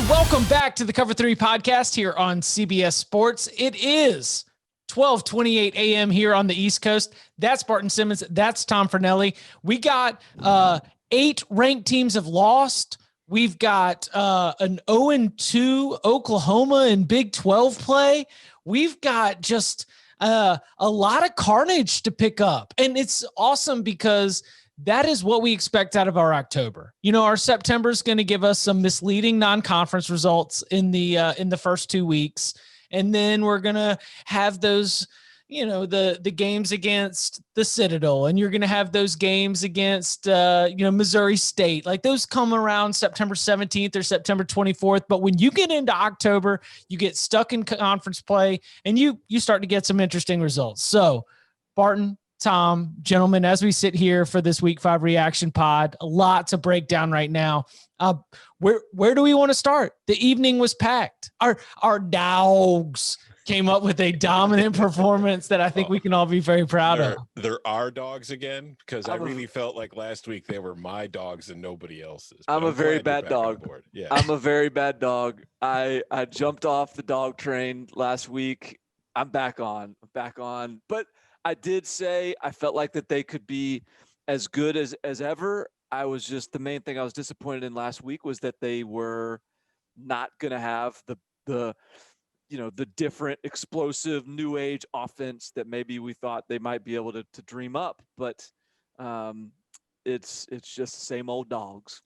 Welcome back to the Cover 3 podcast here on CBS Sports. It is 12:28 a.m. here on the East Coast. That's Barton Simmons. That's Tom Fornelli. We got 8 ranked teams have lost. We've got an 0-2 Oklahoma in Big 12 play. We've got just a lot of carnage to pick up. And it's awesome because that is what we expect out of our October. You know, our September is going to give us some misleading non-conference results in the first 2 weeks. And then we're going to have those, you know, the games against the Citadel, and you're going to have those games against, Missouri State. Like those come around September 17th or September 24th. But when you get into October, you get stuck in conference play and you start to get some interesting results. So Barton, Tom, gentlemen, as we sit here for this week 5 reaction pod, a lot to break down right now. Where do we want to start? The evening was packed. Our dogs came up with a dominant performance that I think we can all be very proud of. There are dogs again, because I really felt like last week they were my dogs and nobody else's. I'm a very bad dog. Yeah. I'm a very bad dog. I jumped off the dog train last week. I'm back on. But I did say I felt like that they could be as good as ever. The main thing I was disappointed in last week was that they were not going to have the different explosive new age offense that maybe we thought they might be able to dream up. But it's just the same old dogs.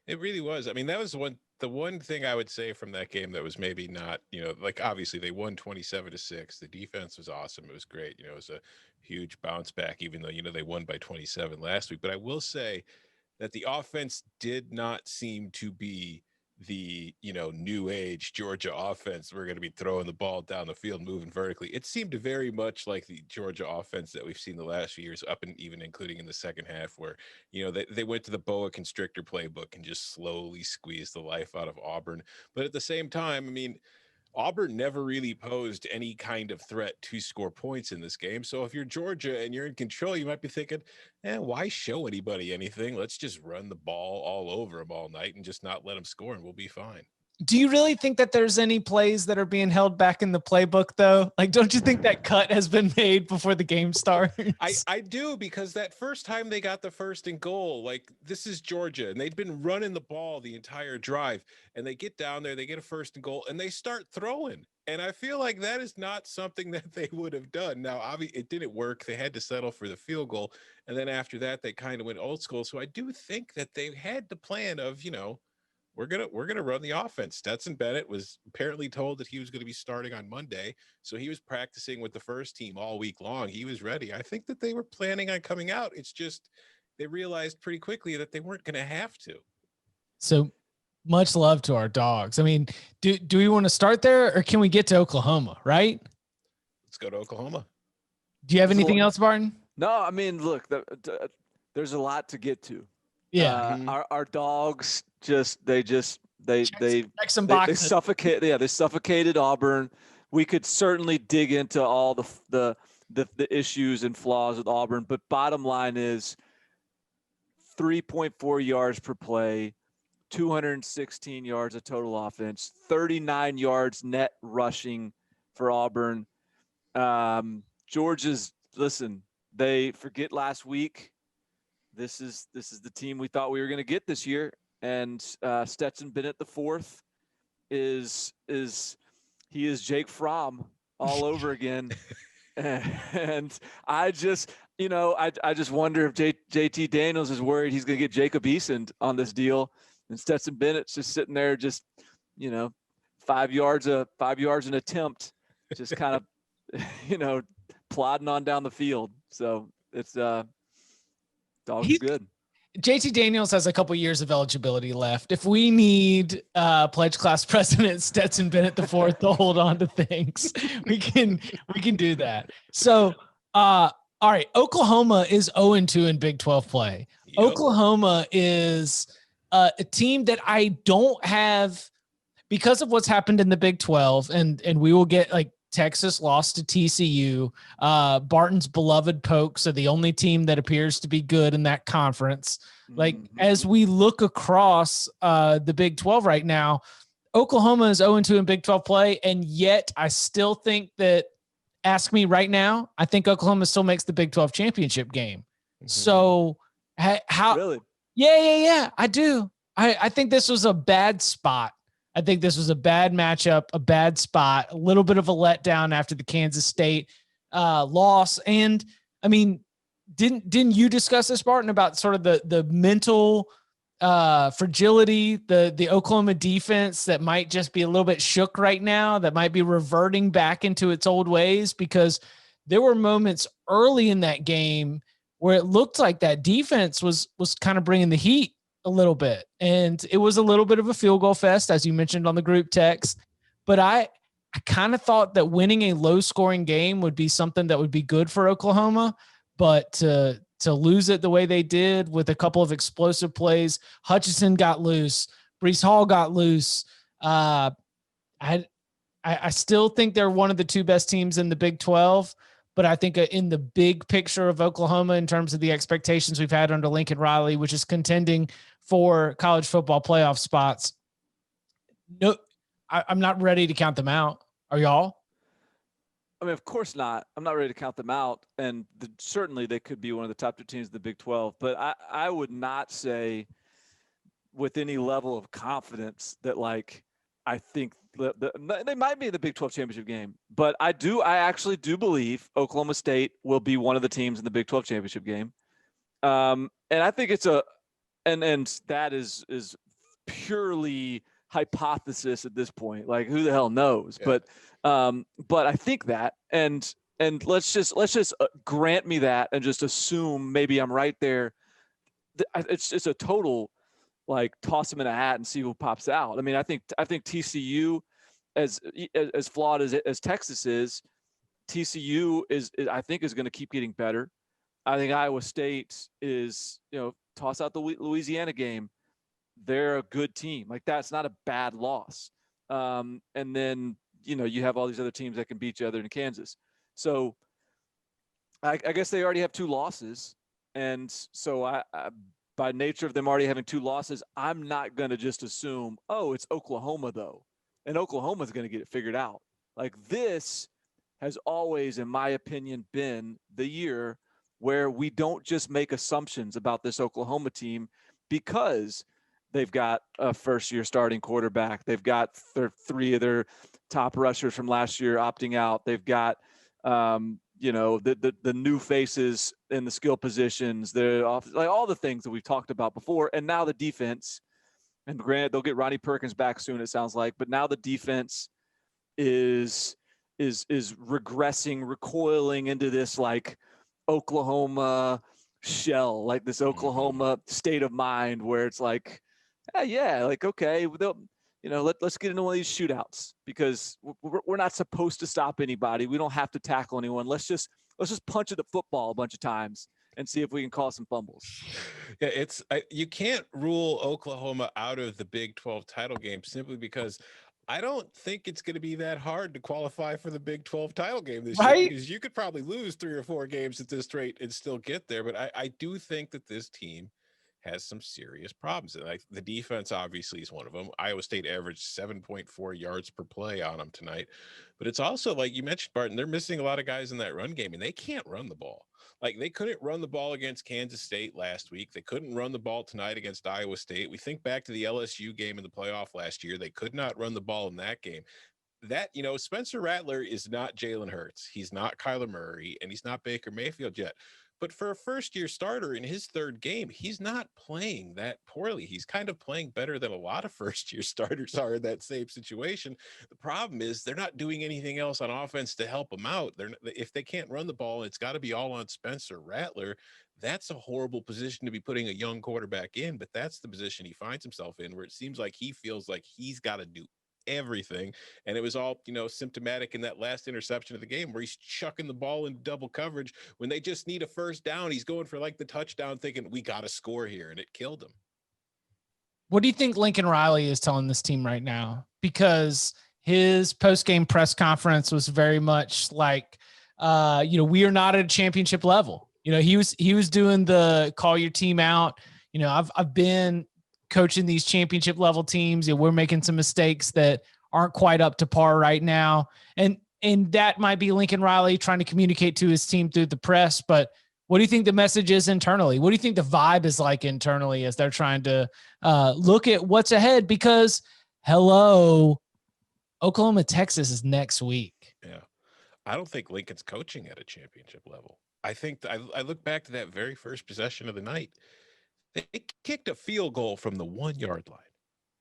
It really was. I mean, that was the one thing I would say from that game that was maybe not, like obviously they won 27-6. The defense was awesome. It was great. It was a huge bounce back, even though, they won by 27 last week. But I will say that the offense did not seem to be the, new age Georgia offense. We're going to be throwing the ball down the field, moving vertically. It seemed very much like the Georgia offense that we've seen the last few years, up and even including in the second half, where, they went to the boa constrictor playbook and just slowly squeezed the life out of Auburn. But at the same time, I mean, Auburn never really posed any kind of threat to score points in this game. So if you're Georgia and you're in control, you might be thinking, why show anybody anything? Let's just run the ball all over them all night and just not let them score, and we'll be fine. Do you really think that there's any plays that are being held back in the playbook, though? Like, don't you think that cut has been made before the game starts? I do, because that first time they got the first and goal, like, this is Georgia, and they'd been running the ball the entire drive, and they get down there, they get a first and goal, and they start throwing. And I feel like that is not something that they would have done. Now, obviously, it didn't work. They had to settle for the field goal, and then after that, they kind of went old school. So I do think that they had the plan of, we're gonna run the offense. Stetson Bennett was apparently told that he was going to be starting on Monday, so he was practicing with the first team all week long. He was ready. I think that they were planning on coming out. It's just they realized pretty quickly that they weren't going to have to. So much love to our dogs. I mean, do we want to start there, or can we get to Oklahoma? Right? Let's go to Oklahoma. Do you have anything else, Barton? No, I mean, look, there's a lot to get to. Yeah, our dogs they check some boxes. They suffocate. Yeah, they suffocated Auburn. We could certainly dig into all the issues and flaws with Auburn, but bottom line is 3.4 yards per play, 216 yards of total offense, 39 yards net rushing for Auburn. Georgia's, listen, they forget last week. This is the team we thought we were going to get this year, and Stetson Bennett the fourth is Jake Fromm all over again, and I just wonder if JT Daniels is worried he's going to get Jacob Eason on this deal, and Stetson Bennett's just sitting there, just 5 yards an attempt, just kind of plodding on down the field. So it's dog's good. JT Daniels has a couple years of eligibility left. If we need pledge class president Stetson Bennett the fourth to hold on to things, we can do that. So, all right, Oklahoma is 0-2 in Big 12 play. Yep. Oklahoma is a team that I don't have, because of what's happened in the Big 12, and we will get, like, Texas lost to TCU. Barton's beloved Pokes are the only team that appears to be good in that conference. Like, as we look across the Big 12 right now, Oklahoma is 0-2 in Big 12 play, and yet I still think that, ask me right now, I think Oklahoma still makes the Big 12 championship game. Mm-hmm. So how? Really? Yeah, I do. I think this was a bad spot. I think this was a bad matchup, a bad spot, a little bit of a letdown after the Kansas State loss. And I mean, didn't you discuss this, Barton, about sort of the mental fragility, the Oklahoma defense that might just be a little bit shook right now, that might be reverting back into its old ways? Because there were moments early in that game where it looked like that defense was kind of bringing the heat a little bit. And it was a little bit of a field goal fest, as you mentioned on the group text. But I kind of thought that winning a low scoring game would be something that would be good for Oklahoma, but to lose it the way they did with a couple of explosive plays, Hutchinson got loose, Breece Hall got loose. I still think they're one of the two best teams in the Big 12, but I think in the big picture of Oklahoma, in terms of the expectations we've had under Lincoln Riley, which is contending for college football playoff spots, no, I'm not ready to count them out. Are y'all? I mean, of course not. I'm not ready to count them out. And certainly they could be one of the top two teams in the Big 12. But I would not say with any level of confidence that, like, I think they might be in the Big 12 championship game. But I actually do believe Oklahoma State will be one of the teams in the Big 12 championship game. And I think it's and that is purely hypothesis at this point. Like, who the hell knows? Yeah. But I think that, and let's just grant me that and just assume maybe I'm right there. It's a total, like, toss them in a hat and see who pops out. I mean, I think TCU, as flawed as Texas is, TCU is I think is going to keep getting better. I think Iowa State is, toss out the Louisiana game. They're a good team. Like, that's not a bad loss. And then, you have all these other teams that can beat each other in Kansas. So I guess they already have two losses. And so I by nature of them already having two losses, I'm not going to just assume, oh, it's Oklahoma though. And Oklahoma's going to get it figured out. Like, this has always, in my opinion, been the year where we don't just make assumptions about this Oklahoma team, because they've got a first-year starting quarterback. They've got three of their top rushers from last year opting out. They've got, the new faces in the skill positions. They're like all the things that we've talked about before. And now the defense, and granted, they'll get Ronnie Perkins back soon, it sounds like. But now the defense is regressing, recoiling into this, like, Oklahoma shell, like this Oklahoma state of mind where it's like, okay, let's get into one of these shootouts, because we're not supposed to stop anybody. We don't have to tackle anyone. Let's just punch at the football a bunch of times and see if we can cause some fumbles. Yeah, you can't rule Oklahoma out of the Big 12 title game simply because I don't think it's going to be that hard to qualify for the Big 12 title game this year, because you could probably lose 3 or 4 games at this rate and still get there. But I do think that this team has some serious problems. And the defense obviously is one of them. Iowa State averaged 7.4 yards per play on them tonight. But it's also, like you mentioned, Barton, they're missing a lot of guys in that run game, and they can't run the ball. Like, they couldn't run the ball against Kansas State last week. They couldn't run the ball tonight against Iowa State. We think back to the LSU game in the playoff last year. They could not run the ball in that game. That, Spencer Rattler is not Jalen Hurts. He's not Kyler Murray, and he's not Baker Mayfield yet. But for a first-year starter in his third game, he's not playing that poorly. He's kind of playing better than a lot of first-year starters are in that same situation. The problem is they're not doing anything else on offense to help them out. If they can't run the ball, it's got to be all on Spencer Rattler. That's a horrible position to be putting a young quarterback in, but that's the position he finds himself in, where it seems like he feels like he's got to do everything. And it was all, symptomatic in that last interception of the game where he's chucking the ball in double coverage when they just need a first down. He's going for, like, the touchdown, thinking we got to score here, and it killed him. What do you think Lincoln Riley is telling this team right now? Because his post-game press conference was very much like, we are not at a championship level. He was doing the call your team out. I've been coaching these championship level teams, and we're making some mistakes that aren't quite up to par right now. And that might be Lincoln Riley trying to communicate to his team through the press. But what do you think the message is internally? What do you think the vibe is like internally as they're trying to look at what's ahead? Because Oklahoma, Texas is next week. Yeah. I don't think Lincoln's coaching at a championship level. I think I look back to that very first possession of the night. They kicked a field goal from the 1-yard line.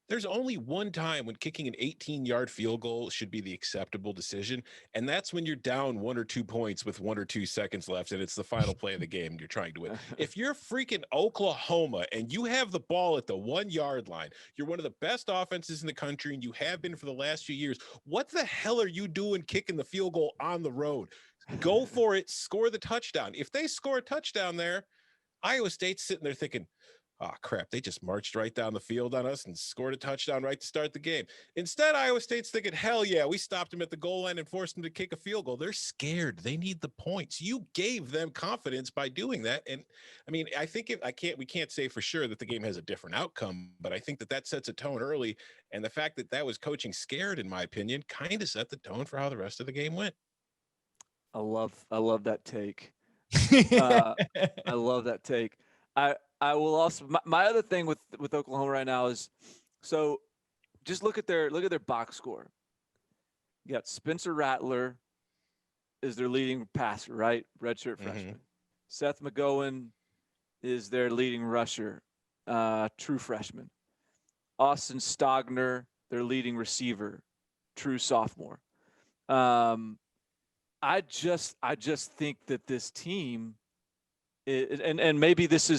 There's only one time when kicking an 18-yard field goal should be the acceptable decision, and that's when you're down 1 or 2 points with 1 or 2 seconds left, and it's the final play of the game and you're trying to win. If you're freaking Oklahoma and you have the ball at the 1-yard line, you're one of the best offenses in the country, and you have been for the last few years. What the hell are you doing kicking the field goal on the road? Go for it, score the touchdown. If they score a touchdown there, Iowa State's sitting there thinking, oh, crap, they just marched right down the field on us and scored a touchdown right to start the game. Instead, Iowa State's thinking, hell yeah, we stopped them at the goal line and forced them to kick a field goal. They're scared. They need the points. You gave them confidence by doing that. And I mean, I think we can't say for sure that the game has a different outcome, but I think that sets a tone early. And the fact that was coaching scared, in my opinion, kind of set the tone for how the rest of the game went. I love that take. I love that take. I will also, my other thing with Oklahoma right now is, so just look at their box score. You got Spencer Rattler is their leading passer, right? Redshirt freshman. Seth McGowan is their leading rusher, true freshman. Austin Stogner, their leading receiver, true sophomore. I just think that this team, and maybe this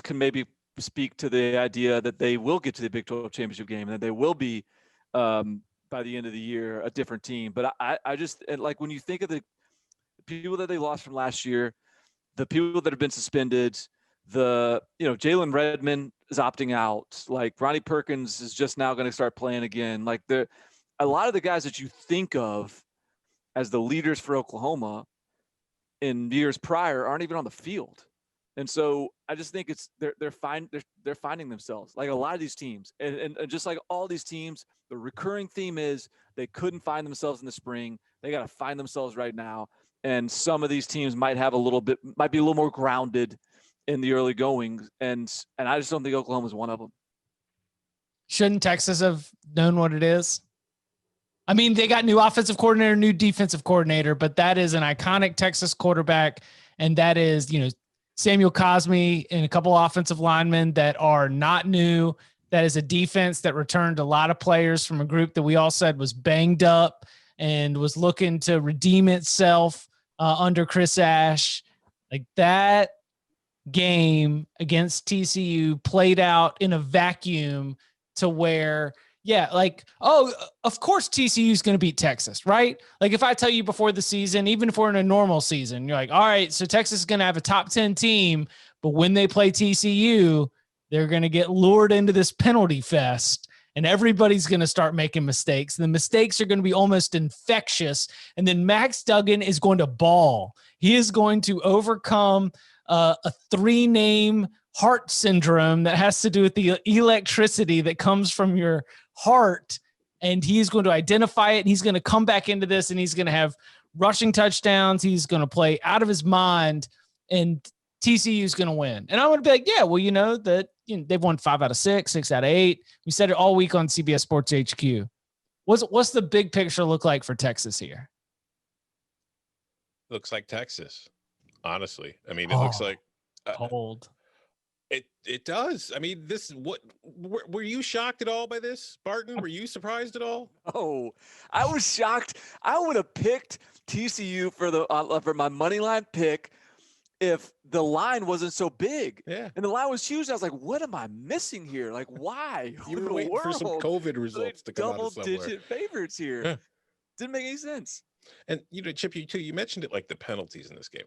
can speak to the idea that they will get to the Big 12 championship game and that they will be by the end of the year a different team. But I just, like, when you think of the people that they lost from last year, the people that have been suspended, Jalen Redmond is opting out. Like, Ronnie Perkins is just now going to start playing again. Like, a lot of the guys that you think of as the leaders for Oklahoma in years prior aren't even on the field. And so I just think they're finding themselves, like a lot of these teams, and just like all these teams, the recurring theme is they couldn't find themselves in the spring. They got to find themselves right now. And some of these teams might be a little more grounded in the early goings. And I just don't think Oklahoma is one of them. Shouldn't Texas have known what it is? I mean, they got new offensive coordinator, new defensive coordinator, but that is an iconic Texas quarterback. And that is, Samuel Cosme and a couple offensive linemen that are not new. That is a defense that returned a lot of players from a group that we all said was banged up and was looking to redeem itself under Chris Ash. Like, that game against TCU played out in a vacuum to where, of course TCU is going to beat Texas, right? Like, if I tell you before the season, even if we're in a normal season, you're like, all right, so Texas is going to have a top 10 team, but when they play TCU, they're going to get lured into this penalty fest and everybody's going to start making mistakes. The mistakes are going to be almost infectious. And then Max Duggan is going to ball. He is going to overcome a 3-name heart syndrome that has to do with the electricity that comes from your heart. And he's going to identify it. And he's going to come back into this and he's going to have rushing touchdowns. He's going to play out of his mind and TCU is going to win. And I'm going to be like, yeah, well, they've won 5 out of 6, 6 out of 8. We said it all week on CBS Sports HQ. What's the big picture look like for Texas here? Looks like Texas, honestly. I mean, it looks like cold. It does. I mean, were you shocked at all by this, Barton? Were you surprised at all? Oh, I was shocked. I would have picked TCU for my money line pick if the line wasn't so big. Yeah. And the line was huge. I was like, what am I missing here? Like, why? You were waiting for some COVID results to come out of somewhere. Double-digit favorites here. Yeah. Didn't make any sense. And, Chip, you mentioned it, like the penalties in this game.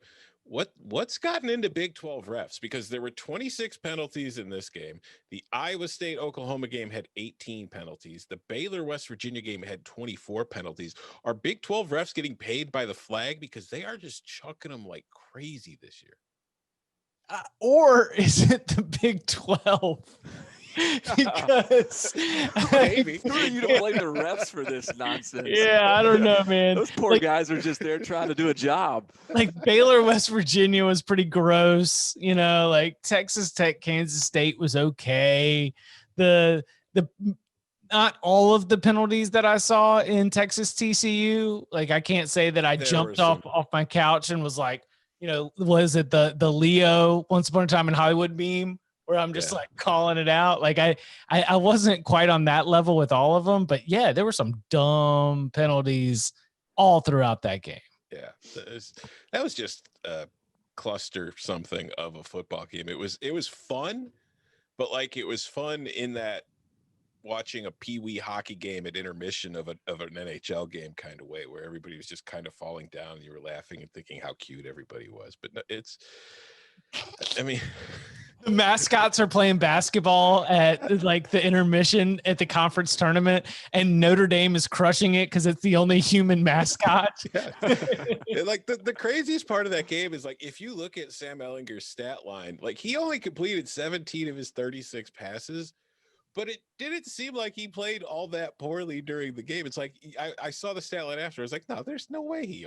What's gotten into Big 12 refs? Because there were 26 penalties in this game. The Iowa State Oklahoma game had 18 penalties. The Baylor West Virginia game had 24 penalties. Are Big 12 refs getting paid by the flag? Because they are just chucking them like crazy this year. Or is it the Big 12? Because maybe you don't blame the refs for this nonsense. Yeah, I don't know, man. Those poor guys are just there trying to do a job. Like Baylor, West Virginia was pretty gross. Like Texas Tech, Kansas State was okay. The not all of the penalties that I saw in Texas TCU, like I can't say that I jumped off my couch and was like, was it the Leo Once Upon a Time in Hollywood meme where I'm just like calling it out? Like I wasn't quite on that level with all of them, but yeah, there were some dumb penalties all throughout that game. Yeah, that was just a cluster something of a football game. It was fun, but like it was fun in that watching a peewee hockey game at intermission of an NHL game kind of way, where everybody was just kind of falling down and you were laughing and thinking how cute everybody was. But no, the mascots are playing basketball at like the intermission at the conference tournament, and Notre Dame is crushing it because it's the only human mascot. Yeah. Like the craziest part of that game is like, if you look at Sam Ehlinger's stat line, like he only completed 17 of his 36 passes, but it didn't seem like he played all that poorly during the game. It's like I saw the stat line after. I was like, no, there's no way he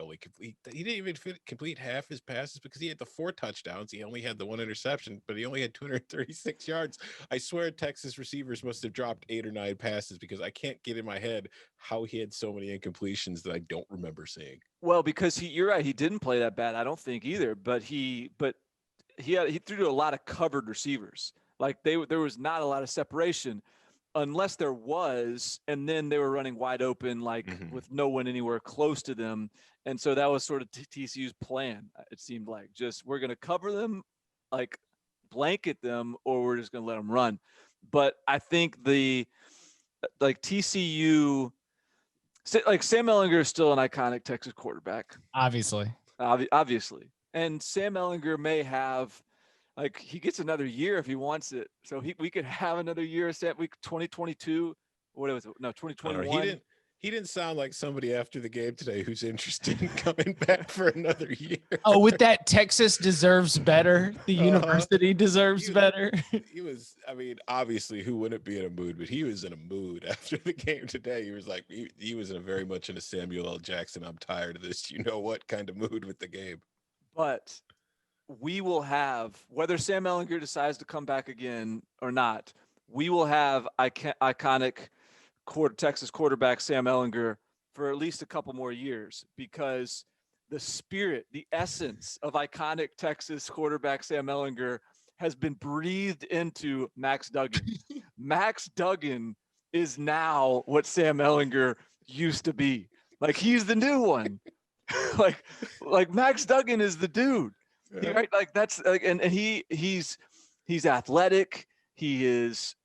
didn't even complete half his passes, because he had the 4 touchdowns. He only had the 1 interception, but he only had 236 yards. I swear Texas receivers must have dropped 8 or 9 passes, because I can't get in my head how he had so many incompletions that I don't remember seeing. Well, because you're right, he didn't play that bad, I don't think either, but he threw to a lot of covered receivers. Like there was not a lot of separation, unless there was, and then they were running wide open, like with no one anywhere close to them. And so that was sort of TCU's plan. It seemed like, just, we're going to cover them, like blanket them, or we're just going to let them run. But I think TCU, like Sam Ehlinger is still an iconic Texas quarterback. Obviously. And Sam Ehlinger may have, like, he gets another year if he wants it. So we could have another year. 2022. What was it? No, 2021. He didn't sound like somebody after the game today who's interested in coming back for another year. Oh, with that Texas deserves better. The university deserves better. He was, obviously, who wouldn't be in a mood? But he was in a mood after the game today. He was like, he was very much in a Samuel L. Jackson, I'm tired of this, what kind of mood with the game. But we will have, whether Sam Ehlinger decides to come back again or not, we will have iconic Texas quarterback Sam Ehlinger for at least a couple more years, because the spirit, the essence of iconic Texas quarterback Sam Ehlinger has been breathed into Max Duggan. Max Duggan is now what Sam Ehlinger used to be. Like, he's the new one. like Max Duggan is the dude. Right? Like, that's like, and he's athletic. He is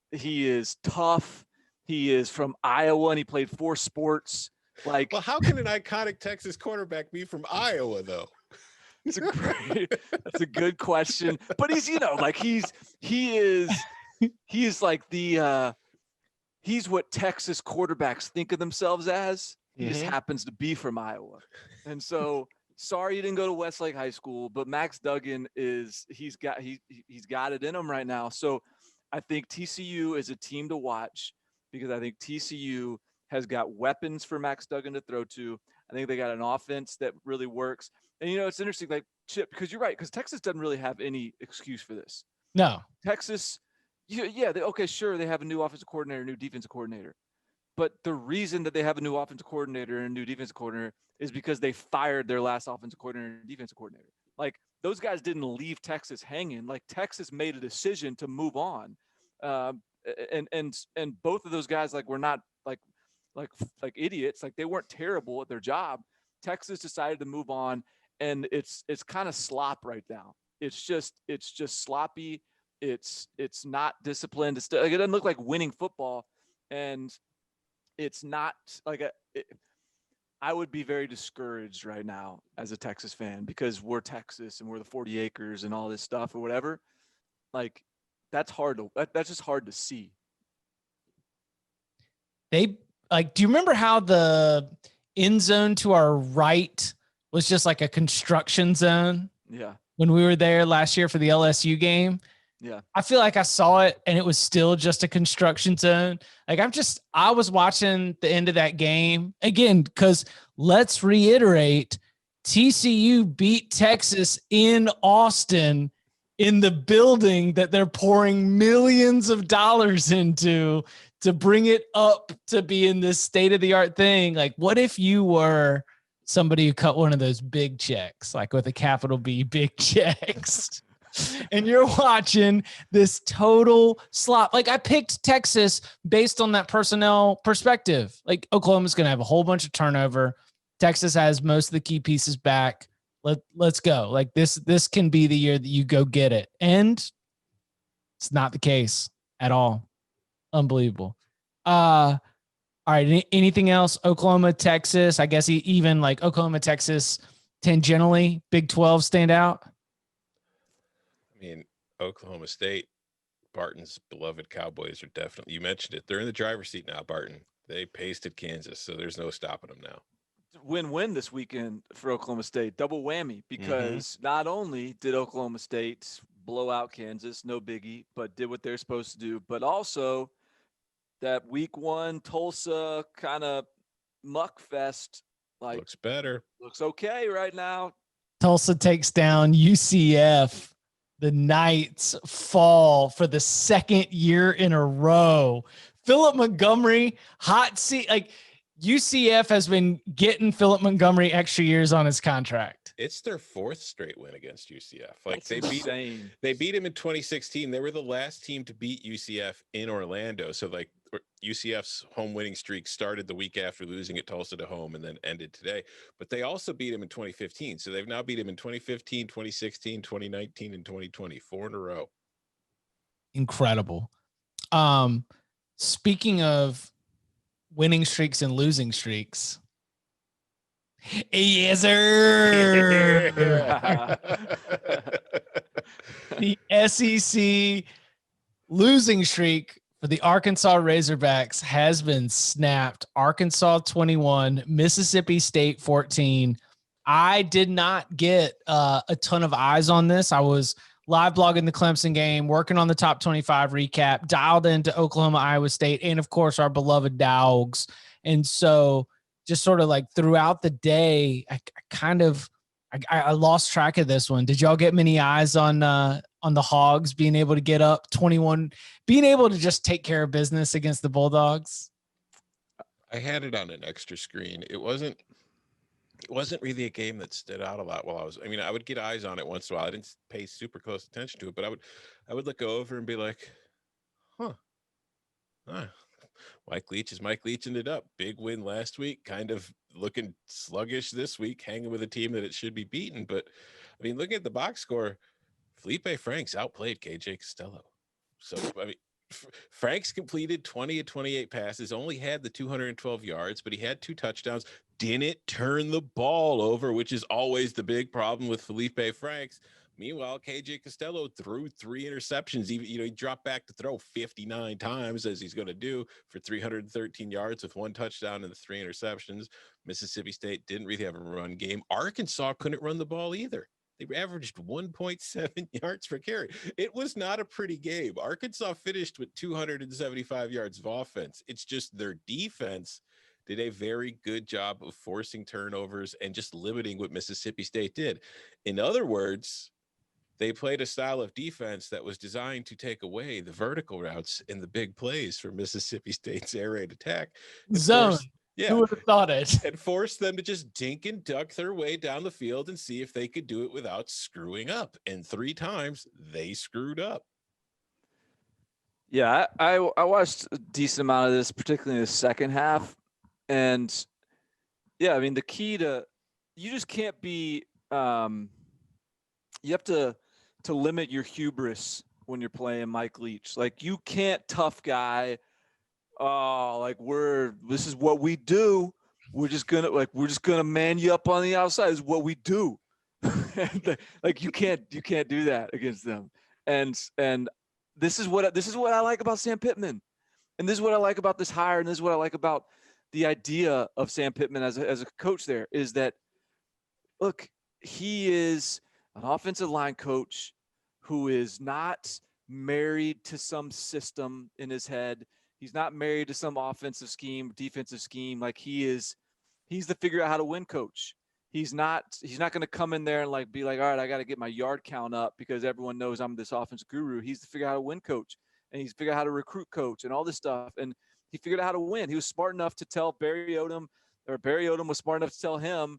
tough. He is from Iowa, and he played 4 sports. Like, well, how can an iconic Texas quarterback be from Iowa, though? That's a good question. But he's, like he's like he's what Texas quarterbacks think of themselves as. He just happens to be from Iowa. And so, sorry you didn't go to Westlake High School, but Max Duggan he's got it in him right now. So I think TCU is a team to watch, because I think TCU has got weapons for Max Duggan to throw to. I think they got an offense that really works. And, it's interesting, like, Chip, because you're right, because Texas doesn't really have any excuse for this. No. Texas, sure, they have a new offensive coordinator, a new defensive coordinator. But the reason that they have a new offensive coordinator and a new defensive coordinator is because they fired their last offensive coordinator and defensive coordinator. Like, those guys didn't leave Texas hanging. Like, Texas made a decision to move on. And both of those guys, like, were not like idiots. Like, they weren't terrible at their job. Texas decided to move on, and it's kind of slop right now. It's just sloppy. It's not disciplined. It doesn't look like winning football, and it's not like I would be very discouraged right now as a Texas fan because we're Texas and we're the 40 acres and all this stuff or whatever. Like, that's just hard to see. Do you remember how the end zone to our right was just like a construction zone? Yeah. When we were there last year for the LSU game. Yeah. I feel like I saw it and it was still just a construction zone. Like I was watching the end of that game again, because let's reiterate, TCU beat Texas in Austin in the building that they're pouring millions of dollars into to bring it up to be in this state-of-the-art thing. Like, what if you were somebody who cut one of those big checks, like with a capital B, big checks, and you're watching this total slop? Like, I picked Texas based on that personnel perspective. Like, Oklahoma's going to have a whole bunch of turnover. Texas has most of the key pieces back. Let's go. Like, this can be the year that you go get it. And it's not the case at all. Unbelievable. All right. Anything else? Oklahoma, Texas. I guess even like Oklahoma, Texas, tangentially, Big 12 stand out. I mean, Oklahoma State, Barton's beloved Cowboys are definitely, you mentioned it, they're in the driver's seat now, Barton. They pasted Kansas, so there's no stopping them now. Win-win this weekend for Oklahoma State. Double whammy, because not only did Oklahoma State blow out Kansas, no biggie, but did what they're supposed to do, but also that week 1 Tulsa kind of muck fest, like, looks okay right now. Tulsa takes down UCF. The Knights fall for the second year in a row. Philip Montgomery, hot seat. Like, UCF has been getting Philip Montgomery extra years on his contract. It's their 4th straight win against UCF. Like, they beat him in 2016. They were the last team to beat UCF in Orlando. So, like, UCF's home winning streak started the week after losing at Tulsa to home and then ended today. But they also beat him in 2015. So they've now beat him in 2015, 2016, 2019, and 2020, 4 in a row. Incredible. Speaking of winning streaks and losing streaks. Yes, sir. The SEC losing streak for the Arkansas Razorbacks has been snapped. Arkansas 21, Mississippi State 14. I did not get a ton of eyes on this. I was live blogging the Clemson game, working on the top 25 recap, dialed into Oklahoma, Iowa State, and of course our beloved Dogs. And so just sort of like throughout the day, I lost track of this one. Did y'all get many eyes on the Hogs being able to get up 21, being able to just take care of business against the Bulldogs? I had it on an extra screen. It wasn't really a game that stood out a lot while I would get eyes on it once in a while. I didn't pay super close attention to it, but I would look over and be like, Mike Leach is Mike Leaching it up. Big win last week, kind of looking sluggish this week, hanging with a team that it should be beaten. But I mean, looking at the box score, Felipe Franks outplayed KJ Costello. So, I mean, Franks completed 20 of 28 passes, only had the 212 yards, but he had 2 touchdowns, didn't turn the ball over, which is always the big problem with Felipe Franks. Meanwhile, KJ Costello threw 3 interceptions. Even, he dropped back to throw 59 times, as he's going to do, for 313 yards with 1 touchdown and the 3 interceptions. Mississippi State didn't really have a run game. Arkansas couldn't run the ball either. They averaged 1.7 yards per carry. It was not a pretty game. Arkansas finished with 275 yards of offense. It's just their defense did a very good job of forcing turnovers and just limiting what Mississippi State did. In other words, they played a style of defense that was designed to take away the vertical routes and the big plays for Mississippi State's air raid attack. Zone. Who would have thought it? And forced them to just dink and duck their way down the field and see if they could do it without screwing up. And 3 times they screwed up. Yeah, I watched a decent amount of this, particularly in the second half. And yeah, I mean, the key to, you just can't be, you have to limit your hubris when you're playing Mike Leach. Like, you can't tough guy, this is what we do. we're just gonna man you up on the outside is what we do. Like you can't do that against them. And this is what I like about Sam Pittman. And this is what I like about this hire, and this is what I like about the idea of Sam Pittman as a coach there, is that, look, he is an offensive line coach who is not married to some system in his head. He's not married to some offensive scheme, defensive scheme. Like he's the figure out how to win coach. He's not going to come in there and like be like, all right, I got to get my yard count up because everyone knows I'm this offensive guru. He's the figure out how to win coach, and he's figured out how to recruit coach and all this stuff. And he figured out how to win. He was smart enough to tell Barry Odom was smart enough to tell him,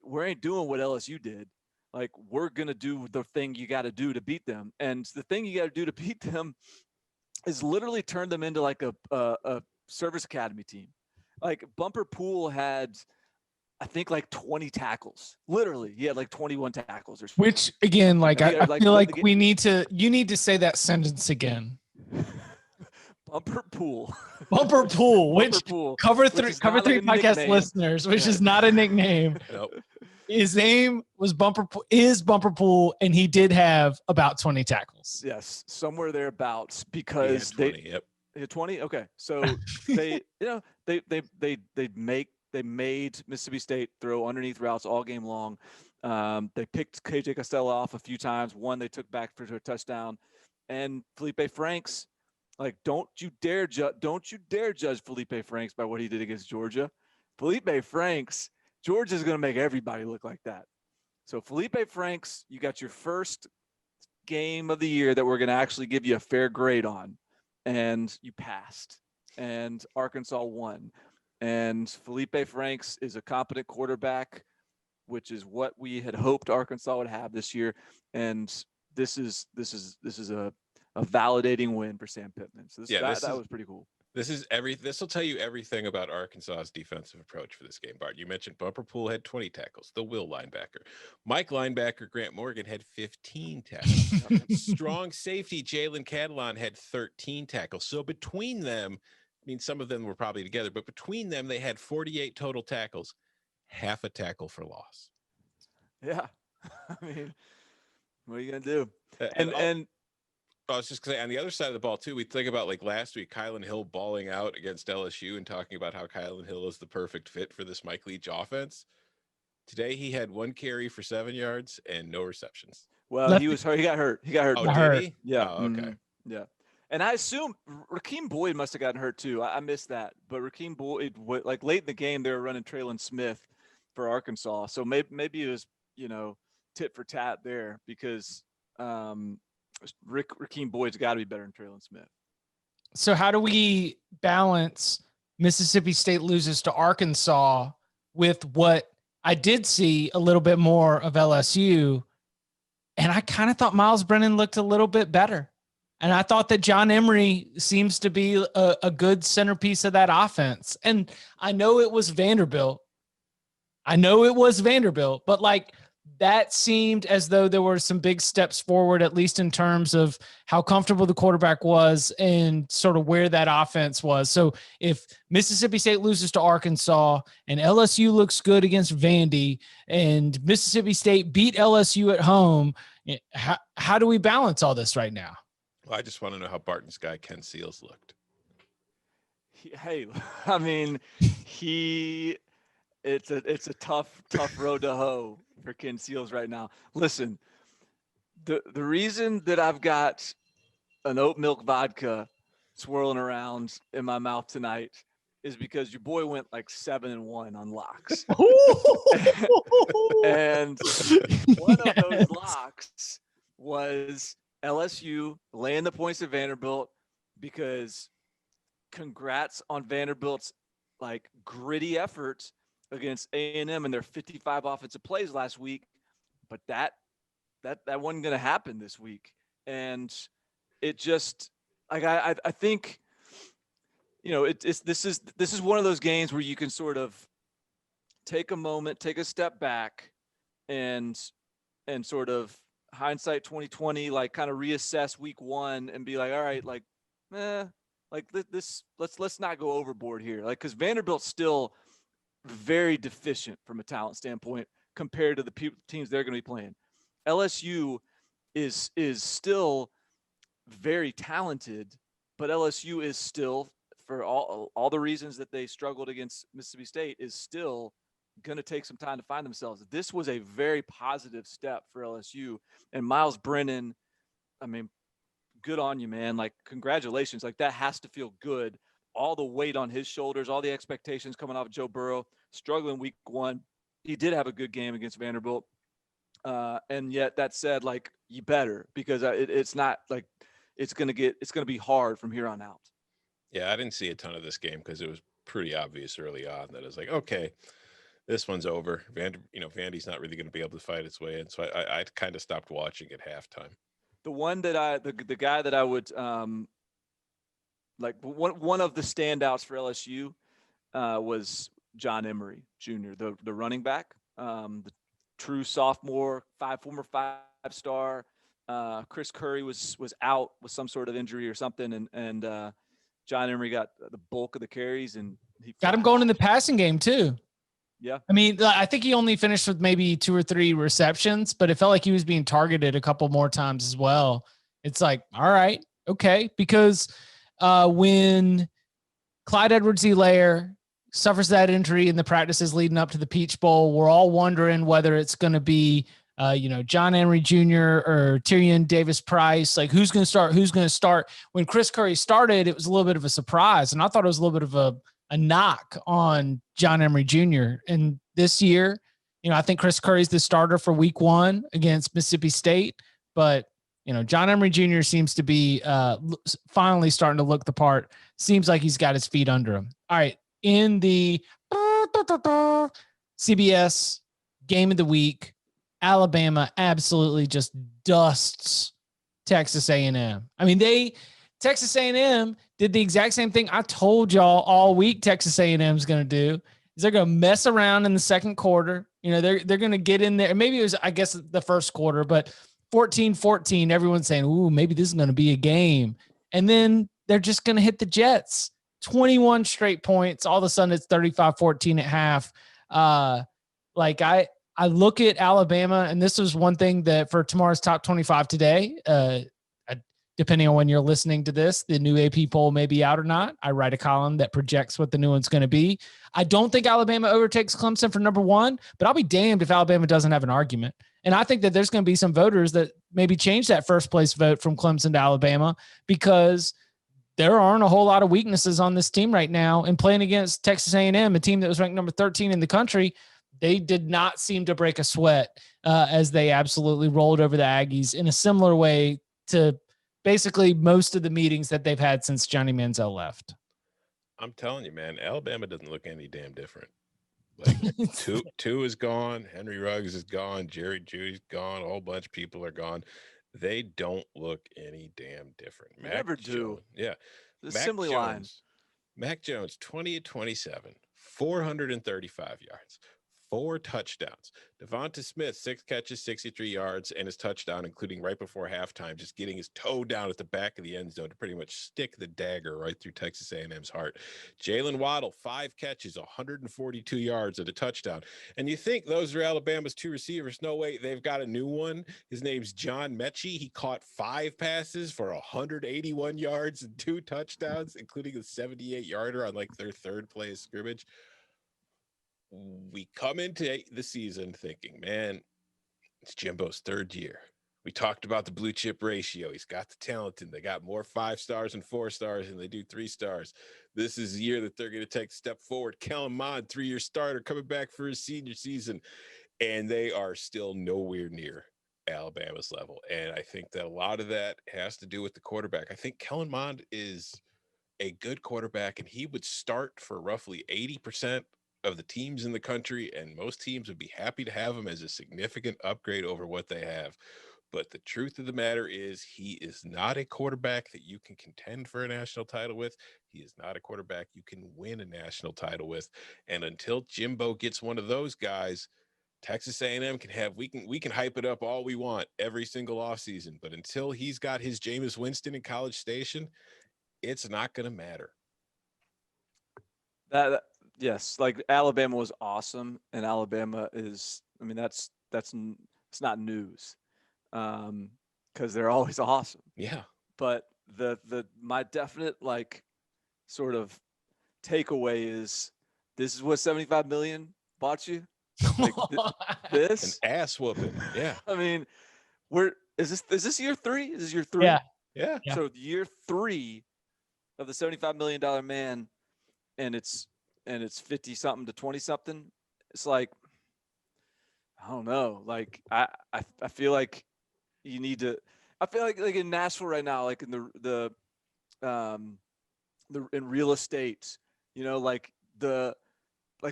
we ain't doing what LSU did. Like, we're going to do the thing you got to do to beat them. And the thing you got to do to beat them is literally turn them into like a service academy team. Like Bumper Pool had, I think, like 20 tackles. Literally, he had like 21 tackles or something. Which again, like I feel like you need to say that sentence again. Bumper Pool. Bumper Pool, which cover three podcast nickname. Listeners, which is not a nickname. Nope. His name was Bumper Pool, and he did have about 20 tackles. Yes, somewhere thereabouts, because they had 20. Okay, so they made Mississippi State throw underneath routes all game long. They picked KJ Costello off a few times. One they took back for a touchdown, and Felipe Franks. Like, don't you dare judge Felipe Franks by what he did against Georgia. Felipe Franks, Georgia's going to make everybody look like that. So Felipe Franks, you got your first game of the year that we're going to actually give you a fair grade on, and you passed, and Arkansas won. And Felipe Franks is a competent quarterback, which is what we had hoped Arkansas would have this year. And this is a validating win for Sam Pittman. So that was pretty cool. This will tell you everything about Arkansas's defensive approach for this game, Bart. You mentioned Bumper Pool had 20 tackles. The Will linebacker. Mike linebacker Grant Morgan had 15 tackles. Strong safety Jalen Catalon had 13 tackles. So between them, I mean, some of them were probably together, but between them, they had 48 total tackles, half a tackle for loss. Yeah. I mean, what are you going to do? And I was just going to say, on the other side of the ball, too, we think about, like, last week, Kylan Hill balling out against LSU and talking about how Kylan Hill is the perfect fit for this Mike Leach offense. Today, he had 1 carry for 7 yards and no receptions. Well, he got hurt. He got hurt. Oh, did he? Yeah. Oh, okay. Mm-hmm. Yeah. And I assume Rakeem Boyd must have gotten hurt, too. I missed that. But Rakeem Boyd, like, late in the game, they were running Traylon Smith for Arkansas. So maybe it was, tit for tat there, because Rakeem Boyd's got to be better than Traylon Smith. So how do we balance Mississippi State loses to Arkansas with what I did see a little bit more of LSU? And I kind of thought Miles Brennan looked a little bit better. And I thought that John Emery seems to be a good centerpiece of that offense. And I know it was Vanderbilt, but like, that seemed as though there were some big steps forward, at least in terms of how comfortable the quarterback was and sort of where that offense was. So if Mississippi State loses to Arkansas and LSU looks good against Vandy and Mississippi State beat LSU at home, how do we balance all this right now? Well, I just want to know how Barton's guy Ken Seals looked. Hey, I mean, it's a tough road to hoe for Ken Seals right now. Listen, the reason that I've got an oat milk vodka swirling around in my mouth tonight is because your boy went like 7-1 on locks. And one of those locks was LSU laying the points at Vanderbilt, because congrats on Vanderbilt's like gritty efforts against A&M and their 55 offensive plays last week, but that wasn't going to happen this week. And it just, like, I think, this is one of those games where you can sort of take a moment, take a step back, and sort of hindsight 2020, like kind of reassess week 1 and be like, all right, like, like this, let's not go overboard here. Like, cause Vanderbilt's still very deficient from a talent standpoint compared to the teams they're going to be playing. LSU is still very talented, but LSU is still, for all the reasons that they struggled against Mississippi State, is still going to take some time to find themselves. This was a very positive step for LSU. And Miles Brennan, I mean, good on you, man. Like, congratulations. Like, that has to feel good. All the weight on his shoulders, all the expectations coming off Joe Burrow, struggling week one. He did have a good game against Vanderbilt. And yet that said, like, you better, because it's not like it's going to be hard from here on out. Yeah, I didn't see a ton of this game because it was pretty obvious early on that it was like, okay, this one's over. Vandy's not really going to be able to fight its way in. So I kind of stopped watching at halftime. The one that the guy that I would like, one of the standouts for LSU was John Emery Jr., the running back, the true sophomore, former five-star. Chris Curry was out with some sort of injury or something, and John Emery got the bulk of the carries, and he got him going in the passing game too. Yeah. I mean, I think he only finished with maybe 2 or 3 receptions, but it felt like he was being targeted a couple more times as well. It's like, all right, okay. Because when Clyde Edwards-Helaire suffers that injury in the practices leading up to the Peach Bowl, we're all wondering whether it's going to be, John Emery Jr. or Tyrion Davis-Price. Like, who's going to start? When Chris Curry started, it was a little bit of a surprise. And I thought it was a little bit of a knock on John Emery Jr. And this year, I think Chris Curry's the starter for week 1 against Mississippi State, but John Emery Jr. seems to be finally starting to look the part. Seems like he's got his feet under him. All right. In the CBS game of the week, Alabama absolutely just dusts Texas A&M. I mean, Texas A&M did the exact same thing I told y'all all week Texas A&M is going to do. Is they're going to mess around in the second quarter. They're going to get in there. Maybe it was, I guess, the first quarter, but 14-14, everyone's saying, ooh, maybe this is going to be a game. And then they're just going to hit the Jets. 21 straight points. All of a sudden it's 35-14 at half. I look at Alabama, and this was one thing that for tomorrow's top 25 today, depending on when you're listening to this, the new AP poll may be out or not. I write a column that projects what the new one's going to be. I don't think Alabama overtakes Clemson for number 1, but I'll be damned if Alabama doesn't have an argument. And I think that there's going to be some voters that maybe change that first place vote from Clemson to Alabama, because there aren't a whole lot of weaknesses on this team right now. And playing against Texas A&M, a team that was ranked number 13 in the country, they did not seem to break a sweat as they absolutely rolled over the Aggies in a similar way to basically most of the meetings that they've had since Johnny Manziel left. I'm telling you, man, Alabama doesn't look any damn different. Like, two is gone. Henry Ruggs is gone. Jerry Jeudy's gone. A whole bunch of people are gone. They don't look any damn different. They never do. Yeah. The assembly line. Mac Jones, 20-27, 435 yards, 4 touchdowns. Devonta Smith, 6 catches, 63 yards, and his touchdown, including right before halftime, just getting his toe down at the back of the end zone to pretty much stick the dagger right through Texas A&M's heart. Jalen Waddle, 5 catches, 142 yards and a touchdown. And you think those are Alabama's 2 receivers. No, wait, they've got a new one. His name's John Mechie. He caught 5 passes for 181 yards and 2 touchdowns, including a 78-yarder on like their third play of scrimmage. We come into the season thinking, man, it's Jimbo's 3rd year. We talked about the blue chip ratio. He's got the talent, and they got more 5 stars and 4 stars than they do 3 stars. This is the year that they're going to take a step forward. Kellen Mond, 3-year starter, coming back for his senior season, and they are still nowhere near Alabama's level. And I think that a lot of that has to do with the quarterback. I think Kellen Mond is a good quarterback, and he would start for roughly 80% of the teams in the country, and most teams would be happy to have him as a significant upgrade over what they have. But the truth of the matter is, he is not a quarterback that you can contend for a national title with. He is not a quarterback you can win a national title with. And until Jimbo gets one of those guys, Texas A&M can have, we can hype it up all we want every single offseason, but until he's got his Jameis Winston in College Station, it's not going to matter. Yes, like Alabama was awesome, and Alabama is. I mean, it's not news, because they're always awesome. Yeah. But my definite like sort of takeaway is this is what 75 million bought you. Like An this. ass whooping. Yeah. I mean, is this year 3? Is this year 3? Yeah. Yeah. Yeah. So year 3 of the $75 million man, and it's 50 something to 20 something. It's like, I don't know. Like I feel like you need to. I feel like in Nashville right now, like in the in real estate, like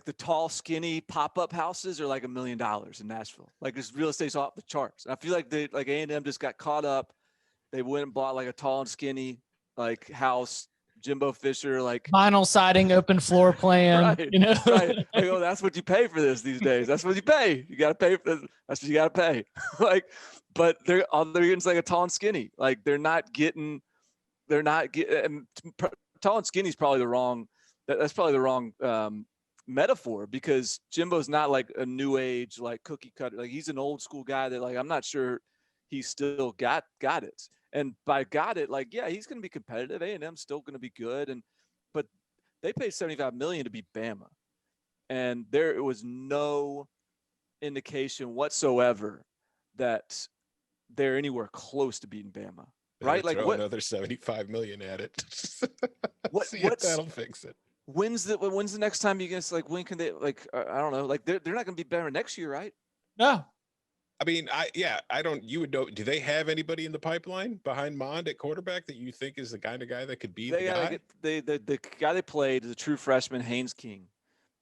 the tall, skinny pop-up houses are like $1 million in Nashville. Like this real estate's off the charts. And I feel like A&M just got caught up. They went and bought like a tall and skinny like house, Jimbo Fisher, like vinyl siding, open floor plan. right, right. Like, oh, that's what you pay for this these days. That's what you pay. You got to pay for this. That's what you got to pay. Like, but they're getting like a tall and skinny. Like they're not getting. And tall and skinny is probably the wrong. That's probably the wrong metaphor, because Jimbo's not like a new age like cookie cutter. Like he's an old school guy that like I'm not sure he's still got it. And by got it, like yeah, he's going to be competitive. A&M's still going to be good, but they paid $75 million to be Bama, and there was no indication whatsoever that they're anywhere close to beating Bama. Right? Like what? Another 75 million at it. What's that'll fix it. When's the next time you guys like? When can they like? I don't know. Like they're not going to be better next year, right? No. I mean, I don't. You would know. Do they have anybody in the pipeline behind Mond at quarterback that you think is the kind of guy that could be the guy? The guy they played is a true freshman, Haynes King,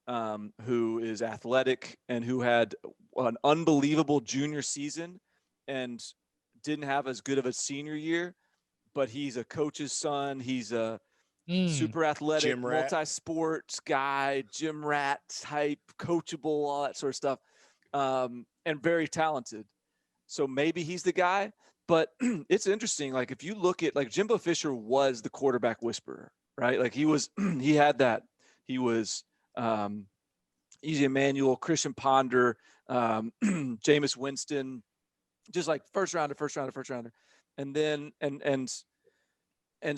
who is athletic and who had an unbelievable junior season and didn't have as good of a senior year, but he's a coach's son. He's a super athletic, multi-sports guy, gym rat type, coachable, all that sort of stuff, and very talented. So maybe he's the guy. But it's interesting. Like if you look at like Jimbo Fisher was the quarterback whisperer, right? Like he was, he had that. He was Easy Emmanuel, Christian Ponder, Jameis Winston, just like first rounder. And then, and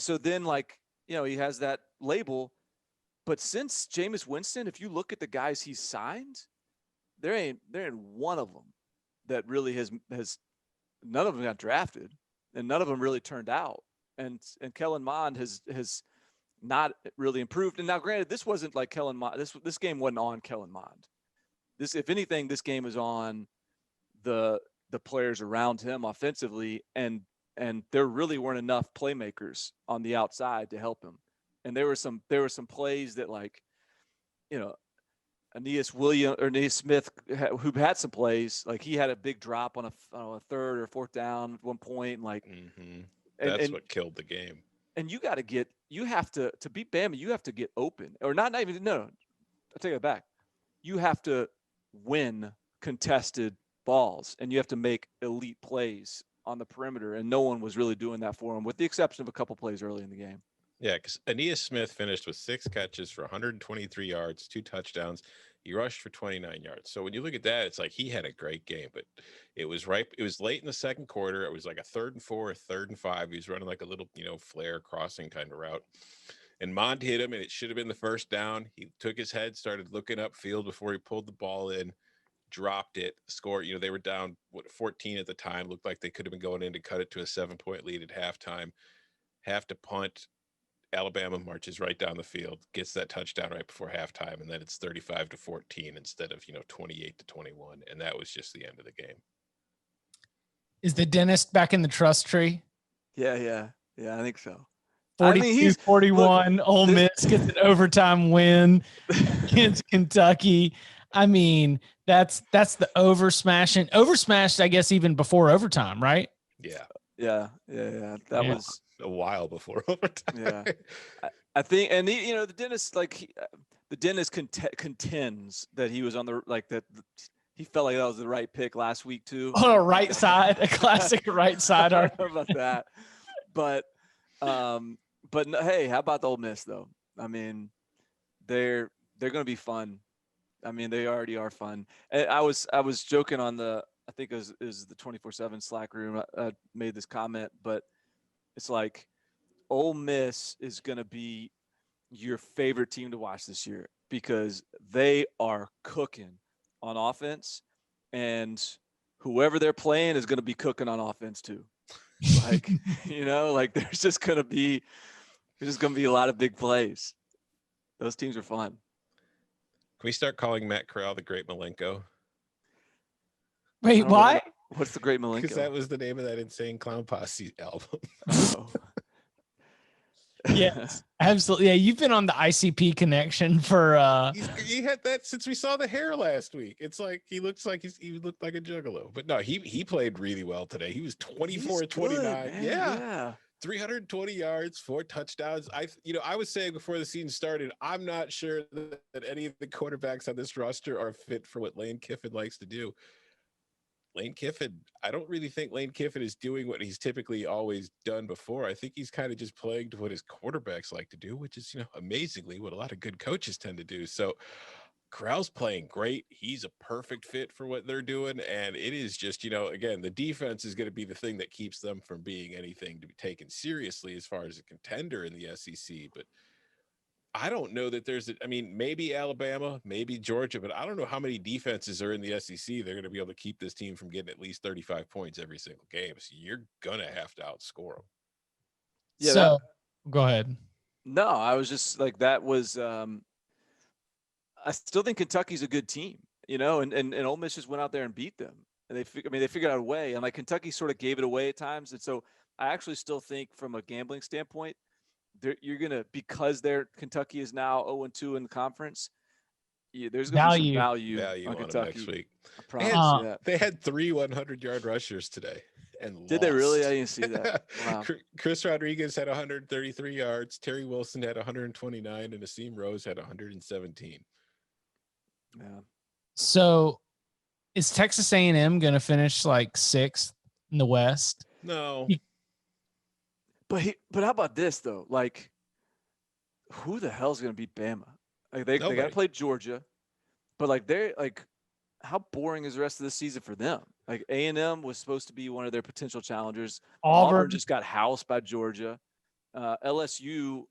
so then like, he has that label, but since Jameis Winston, if you look at the guys he's signed, there ain't one of them that really has none of them got drafted and none of them really turned out. And Kellen Mond has not really improved. And now granted, this wasn't like Kellen Mond. This game wasn't on Kellen Mond. If anything, this game is on the players around him offensively, and there really weren't enough playmakers on the outside to help him. And there were some plays that like, Aeneas Smith, who had some plays, like he had a big drop on a third or fourth down at one point. And like, that's what killed the game. And you have to beat Bama, you have to get open, or not even, no, I'll take it back. You have to win contested balls, and you have to make elite plays on the perimeter, and no one was really doing that for him, with the exception of a couple plays early in the game. Yeah, because Aeneas Smith finished with 6 catches for 123 yards, 2 touchdowns. He rushed for 29 yards. So when you look at that, it's like he had a great game, but it was late in the second quarter. It was like a 3rd and 4, a 3rd and 5. He was running like a little, flare crossing kind of route. And Mond hit him, and it should have been the first down. He took his head, started looking upfield before he pulled the ball in, dropped it, scored. They were down 14 at the time. Looked like they could have been going in to cut it to a 7-point lead at halftime. Have to punt. Alabama marches right down the field, gets that touchdown right before halftime, and then it's 35-14 instead of 28-21, and that was just the end of the game. Is the dentist back in the trust tree? Yeah, I think so. 42-41. Ole Miss gets an overtime win against Kentucky. I mean, that's the oversmashed, I guess, even before overtime, right? Yeah. That was a while before overtime. Yeah, I think, and the dentist, like the dentist contends that he was on the that he felt like that was the right pick last week too. On a right side, a classic right side. I don't know about that, but hey, how about the Ole Miss though? I mean, they're they're going to be fun. I mean, they already are fun. And I was joking on I think it was the 24/7 Slack room. I made this comment, but it's like Ole Miss is going to be your favorite team to watch this year because they are cooking on offense, and whoever they're playing is going to be cooking on offense too. Like, like there's just going to be a lot of big plays. Those teams are fun. Can we start calling Matt Corral the Great Malenko? Wait, why? What's the Great Malenko? Because that was the name of that Insane Clown Posse album. Oh. Yes, absolutely. Yeah, you've been on the ICP connection for he had that since we saw the hair last week. It's like he looked like a juggalo. But no, he played really well today. He was 24-29. Yeah. 320 yards, 4 touchdowns. I was saying before the season started, I'm not sure that any of the quarterbacks on this roster are fit for what Lane Kiffin likes to do. I don't really think Lane Kiffin is doing what he's typically always done before. I think he's kind of just playing to what his quarterbacks like to do, which is, amazingly what a lot of good coaches tend to do. So Corral's playing great. He's a perfect fit for what they're doing. And it is just, again, the defense is going to be the thing that keeps them from being anything to be taken seriously as far as a contender in the SEC. But I don't know that maybe Alabama, maybe Georgia, but I don't know how many defenses are in the SEC. They're going to be able to keep this team from getting at least 35 points every single game. So you're going to have to outscore them. Yeah. So go ahead. No, I was just like, that was, I still think Kentucky's a good team, and Ole Miss just went out there and beat them. And they figured out a way, and like Kentucky sort of gave it away at times. And so I actually still think from a gambling standpoint, you're going to, because Kentucky is now 0-2 in the conference, there's going to be some value on Kentucky next week. I promise they had 3 100-yard rushers today and Did they really? I didn't see that. Wow. Chris Rodriguez had 133 yards. Terry Wilson had 129 and Asim Rose had 117. Yeah. So is Texas A&M going to finish like 6th in the West? No. But how about this though? Like, who the hell's going to beat Bama? Like they got to play Georgia, but like how boring is the rest of the season for them? Like A&M was supposed to be one of their potential challengers. Auburn just got housed by Georgia. LSU,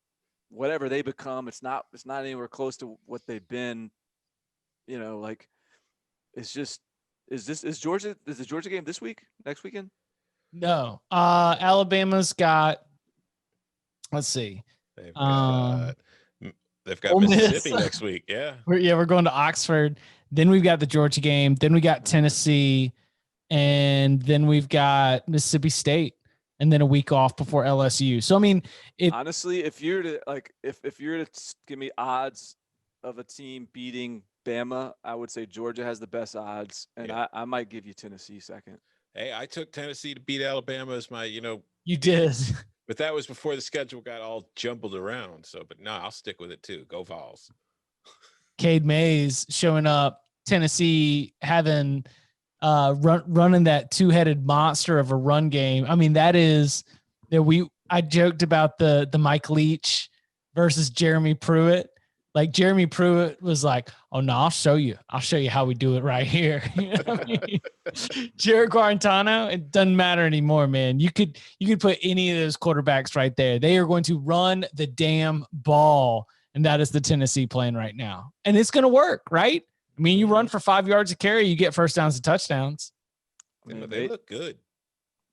whatever they become, it's not anywhere close to what they've been. Like it's just is the Georgia game this week? Next weekend? No. Alabama's got. Let's see. They've got Mississippi next week. Yeah. We're going to Oxford. Then we've got the Georgia game. Then we got Tennessee, and then we've got Mississippi State, and then a week off before LSU. So I mean, honestly, if you're to give me odds of a team beating Bama, I would say Georgia has the best odds, and I might give you Tennessee second. Hey, I took Tennessee to beat Alabama as my, You did. But that was before the schedule got all jumbled around. So, but no, I'll stick with it too. Go Vols. Cade Mays showing up. Tennessee having running that 2-headed monster of a run game. I mean, that is that I joked about the Mike Leach versus Jeremy Pruitt. Like Jeremy Pruitt was like, "Oh no, I'll show you how we do it right here." You know what I mean? Jared Guarantano, it doesn't matter anymore, man. You could put any of those quarterbacks right there. They are going to run the damn ball, and that is the Tennessee plan right now. And it's going to work, right? I mean, you run for 5 yards a carry, you get first downs and touchdowns. Yeah, they look good.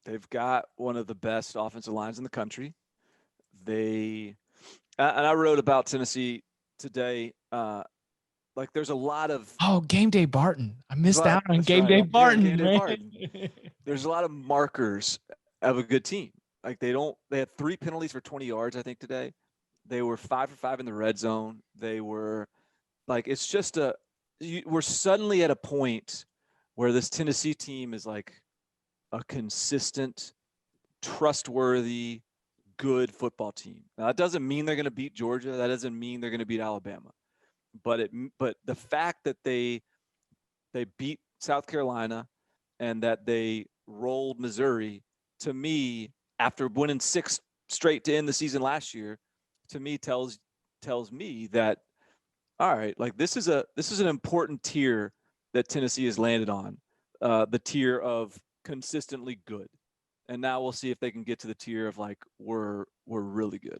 They've got one of the best offensive lines in the country. And I wrote about Tennessee today. Like there's a lot of Game Day Barton. I missed out on Game Day Barton. Game Day Barton. There's a lot of markers of a good team. Like they had 3 penalties for 20 yards, I think, today. They were 5 for 5 in the red zone. They were like, it's just we're suddenly at a point where this Tennessee team is like a consistent, trustworthy, good football team. Now that doesn't mean they're going to beat Georgia. That doesn't mean they're going to beat Alabama. But the fact that they beat South Carolina and that they rolled Missouri, to me, after winning 6 straight to end the season last year, to me tells me that all right, like this is an important tier that Tennessee has landed on, the tier of consistently good. And now we'll see if they can get to the tier of like we're really good.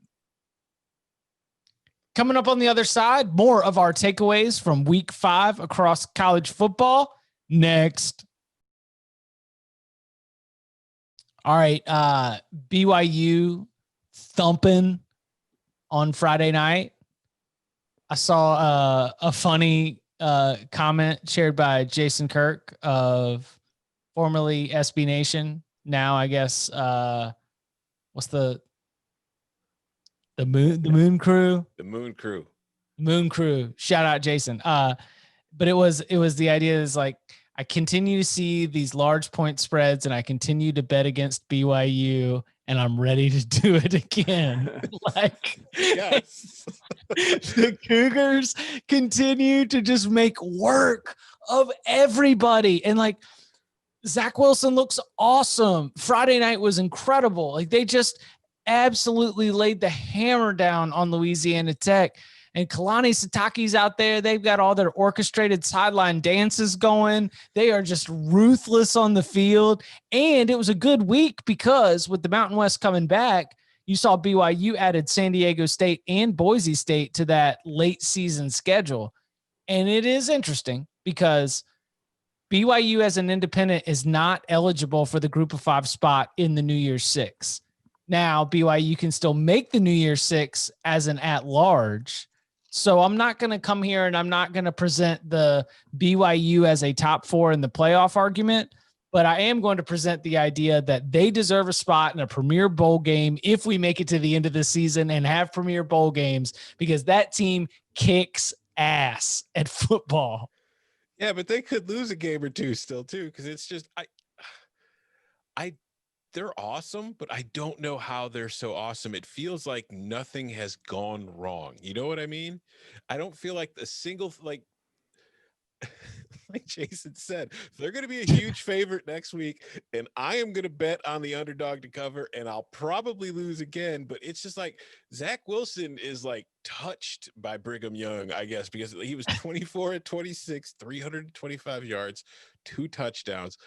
Coming up on the other side, more of our takeaways from week 5 across college football next. All right. BYU thumping on Friday night. I saw a funny comment shared by Jason Kirk of formerly SB Nation. Now, I guess, what's the Moon Crew? The Moon Crew. Moon Crew. Shout out Jason. But it was the idea is like, I continue to see these large point spreads and I continue to bet against BYU and I'm ready to do it again. Like, yes. The Cougars continue to just make work of everybody. And like, Zach Wilson looks awesome. Friday night was incredible. Like, they just absolutely laid the hammer down on Louisiana Tech. And Kalani Sitake's out there. They've got all their orchestrated sideline dances going. They are just ruthless on the field. And it was a good week because with the Mountain West coming back, you saw BYU added San Diego State and Boise State to that late season schedule. And it is interesting because BYU as an independent is not eligible for the group of 5 spot in the New Year's Six. Now, BYU can still make the New Year's Six as an at-large. So I'm not going to come here and I'm not going to present the BYU as a top 4 in the playoff argument, but I am going to present the idea that they deserve a spot in a premier bowl game if we make it to the end of the season and have premier bowl games, because that team kicks ass at football. Yeah, but they could lose a game or two still too, because it's just they're awesome, but I don't know how they're so awesome. It feels like nothing has gone wrong. You know what I mean? I don't feel like a single, like Jason said, they're going to be a huge favorite next week, and I am going to bet on the underdog to cover, and I'll probably lose again. But it's just like Zach Wilson is like touched by Brigham Young, I guess, because he was 24 at 26, 325 yards, 2 touchdowns.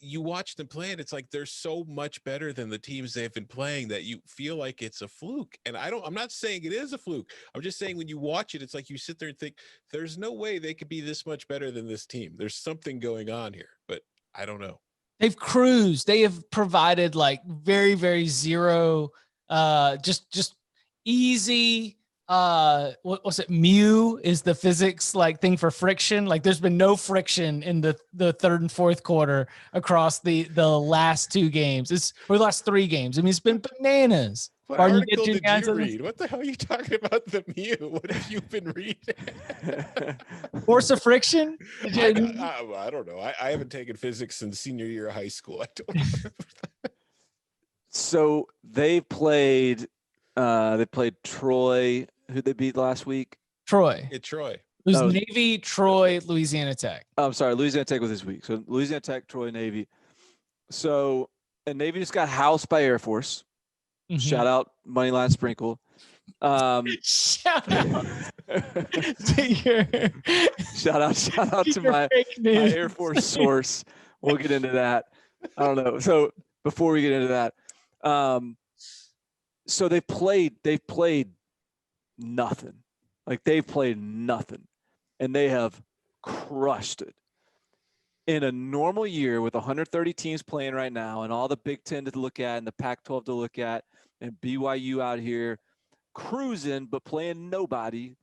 You watch them play and it's like they're so much better than the teams they've been playing that you feel like it's a fluke. And I'm not saying it is a fluke. I'm just saying when you watch it, it's like you sit there and think there's no way they could be this much better than this team. There's something going on here, but I don't know. They've cruised. They have provided like very, very zero, just easy. What's it? Mu is the physics like thing for friction. Like there's been no friction in the third and fourth quarter across the last 2 games. Or the last 3 games. I mean, it's been bananas. What article did you read? What the hell are you talking about the Mu? What have you been reading? Force of friction? I don't know. I haven't taken physics since senior year of high school. I don't know. So they played Troy. Who'd they beat last week? Troy. It's Troy. It was Navy, Troy, Louisiana Tech. Oh, I'm sorry. Louisiana Tech was this week. So Louisiana Tech, Troy, Navy. So, and Navy just got housed by Air Force. Mm-hmm. Shout out Moneyline Sprinkle. Shout out. shout out to my Air Force source. We'll get into that. I don't know. So before we get into that, so they've played nothing. Like they've played nothing, and they have crushed it. In a normal year with 130 teams playing right now and all the Big Ten to look at and the Pac-12 to look at and BYU out here cruising but playing nobody,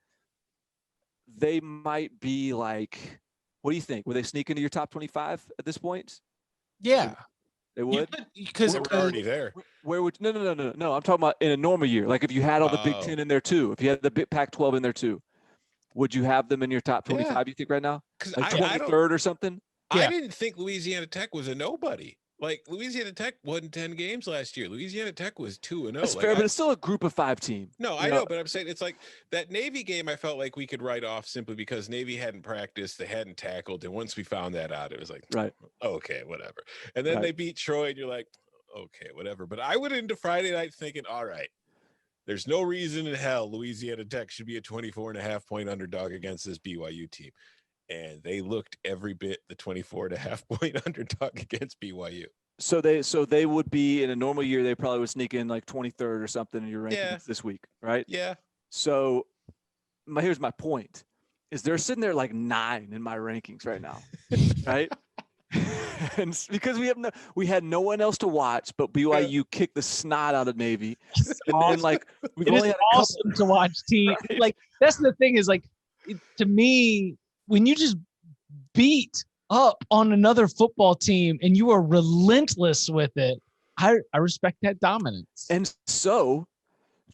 they might be like, what do you think? Would they sneak into your top 25 at this point? Yeah. They would? Because we're already there. Where would no? I'm talking about in a normal year. Like if you had all the Big Ten in there too, if you had the Big Pac-12 in there too, would you have them in your top 25? Yeah. You think right now, like 23rd or something? Yeah. I didn't think Louisiana Tech was a nobody. Like Louisiana Tech won 10 games last year. Louisiana Tech was 2-0. That's fair, but it's still a group of 5 team. No, I know, but I'm saying it's like that Navy game. I felt like we could write off simply because Navy hadn't practiced, they hadn't tackled, and once we found that out, it was like, right, okay, whatever. And then they beat Troy, and you're like, okay, whatever. But I went into Friday night thinking, all right, there's no reason in hell Louisiana Tech should be a 24.5-point underdog against this BYU team. And they looked every bit the 24.5-point underdog against BYU. So they would be, in a normal year, they probably would sneak in like 23rd or something in your rankings this week, right? Yeah. So here's my point, is they're sitting there like 9 in my rankings right now, right? And because we had no one else to watch, but BYU kicked the snot out of Navy. And like, we've it only is had a awesome couple. to watch team. Right. Like, that's the thing is, like, to me, when you just beat up on another football team and you are relentless with it, I respect that dominance. And so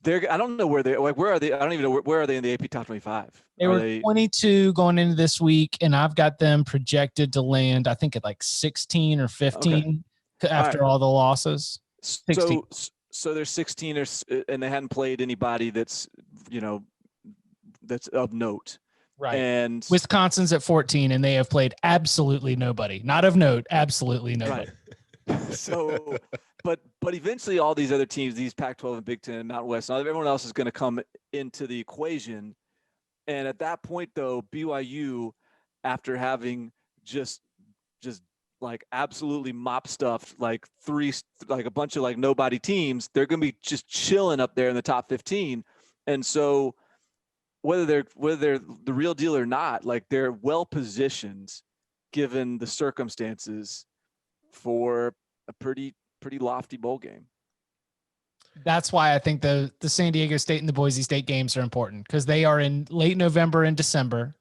I don't know where they, like, where are they? I don't even know where are they in the AP top 25? They were 22 going into this week, and I've got them projected to land, I think, at like 16 or 15 after all the losses. 16. So they're 16, and they hadn't played anybody that's, that's of note. Right. And Wisconsin's at 14, and they have played absolutely nobody. Not of note, absolutely nobody. Right. So, but eventually all these other teams, these Pac-12 and Big Ten and Mountain West, everyone else is going to come into the equation. And at that point, though, BYU, after having just like absolutely mop stuffed like a bunch of like nobody teams, they're going to be just chilling up there in the top 15. And so whether they're the real deal or not, like, they're well positioned given the circumstances for a pretty lofty bowl game. That's why I think the San Diego State and the Boise State games are important, because they are in late November and December.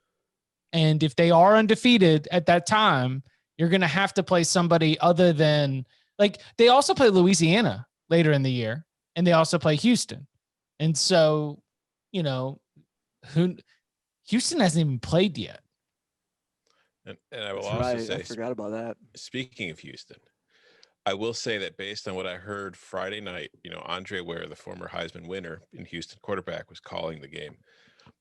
And if they are undefeated at that time, you're going to have to play somebody other than, like, they also play Louisiana later in the year, and they also play Houston. And so, Houston hasn't even played yet. And I will That's also right. say, I forgot about that. Speaking of Houston, I will say that based on what I heard Friday night, Andre Ware, the former Heisman winner in Houston quarterback, was calling the game.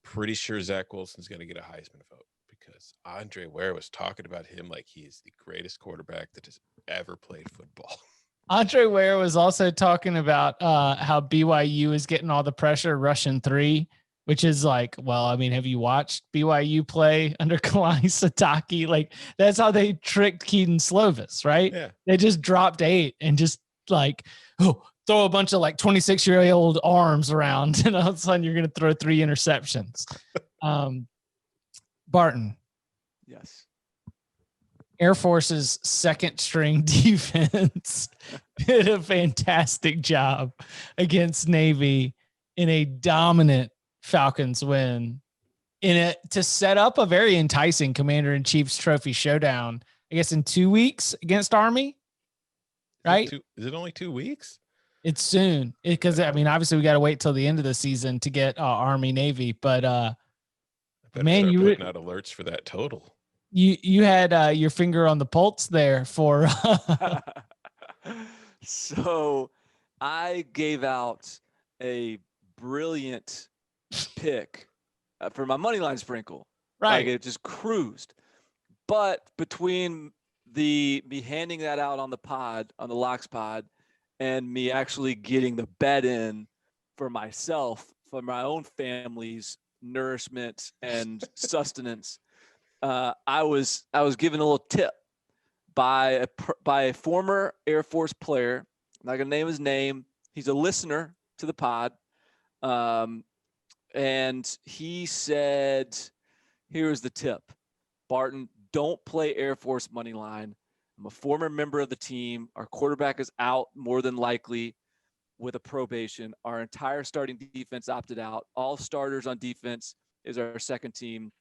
Pretty sure Zach Wilson's going to get a Heisman vote, because Andre Ware was talking about him like he is the greatest quarterback that has ever played football. Andre Ware was also talking about how BYU is getting all the pressure rushing 3, which is like, well, I mean, have you watched BYU play under Kalani Sitake? Like, that's how they tricked Keaton Slovis, right? Yeah. They just dropped 8 and just like, throw a bunch of like 26-year-old arms around, and all of a sudden you're going to throw 3 interceptions. Barton. Yes. Air Force's second string defense did a fantastic job against Navy in a dominant Falcons win to set up a very enticing Commander-in-Chief's Trophy showdown, I guess, in 2 weeks against Army. Right? Is it only 2 weeks? It's soon, because I mean, obviously we got to wait till the end of the season to get Army Navy, but man, you putting out alerts for that total. You had your finger on the pulse there for. So I gave out a brilliant pick for my money line sprinkle. Right. Like, it just cruised. But between me handing that out on the pod, on the Locks pod, and me actually getting the bet in for myself, for my own family's nourishment and sustenance, I was given a little tip by a former Air Force player. I'm not gonna name his name. He's a listener to the pod, and he said, "Here's the tip, Barton. Don't play Air Force money line. I'm a former member of the team. Our quarterback is out more than likely with a probation. Our entire starting defense opted out. All starters on defense is our second team."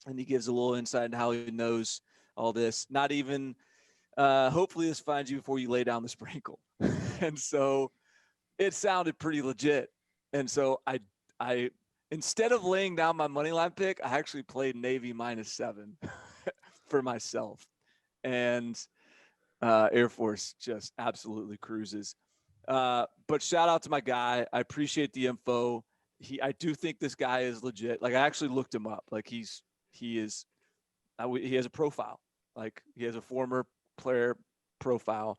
And he gives a little insight into how he knows all this. Not even, hopefully this finds you before you lay down the sprinkle. And so it sounded pretty legit. And so I instead of laying down my money line pick, I actually played Navy -7 for myself. And Air Force just absolutely cruises. But shout out to my guy. I appreciate the info. I do think this guy is legit. Like, I actually looked him up. Like, he has a profile. Like, he has a former player profile,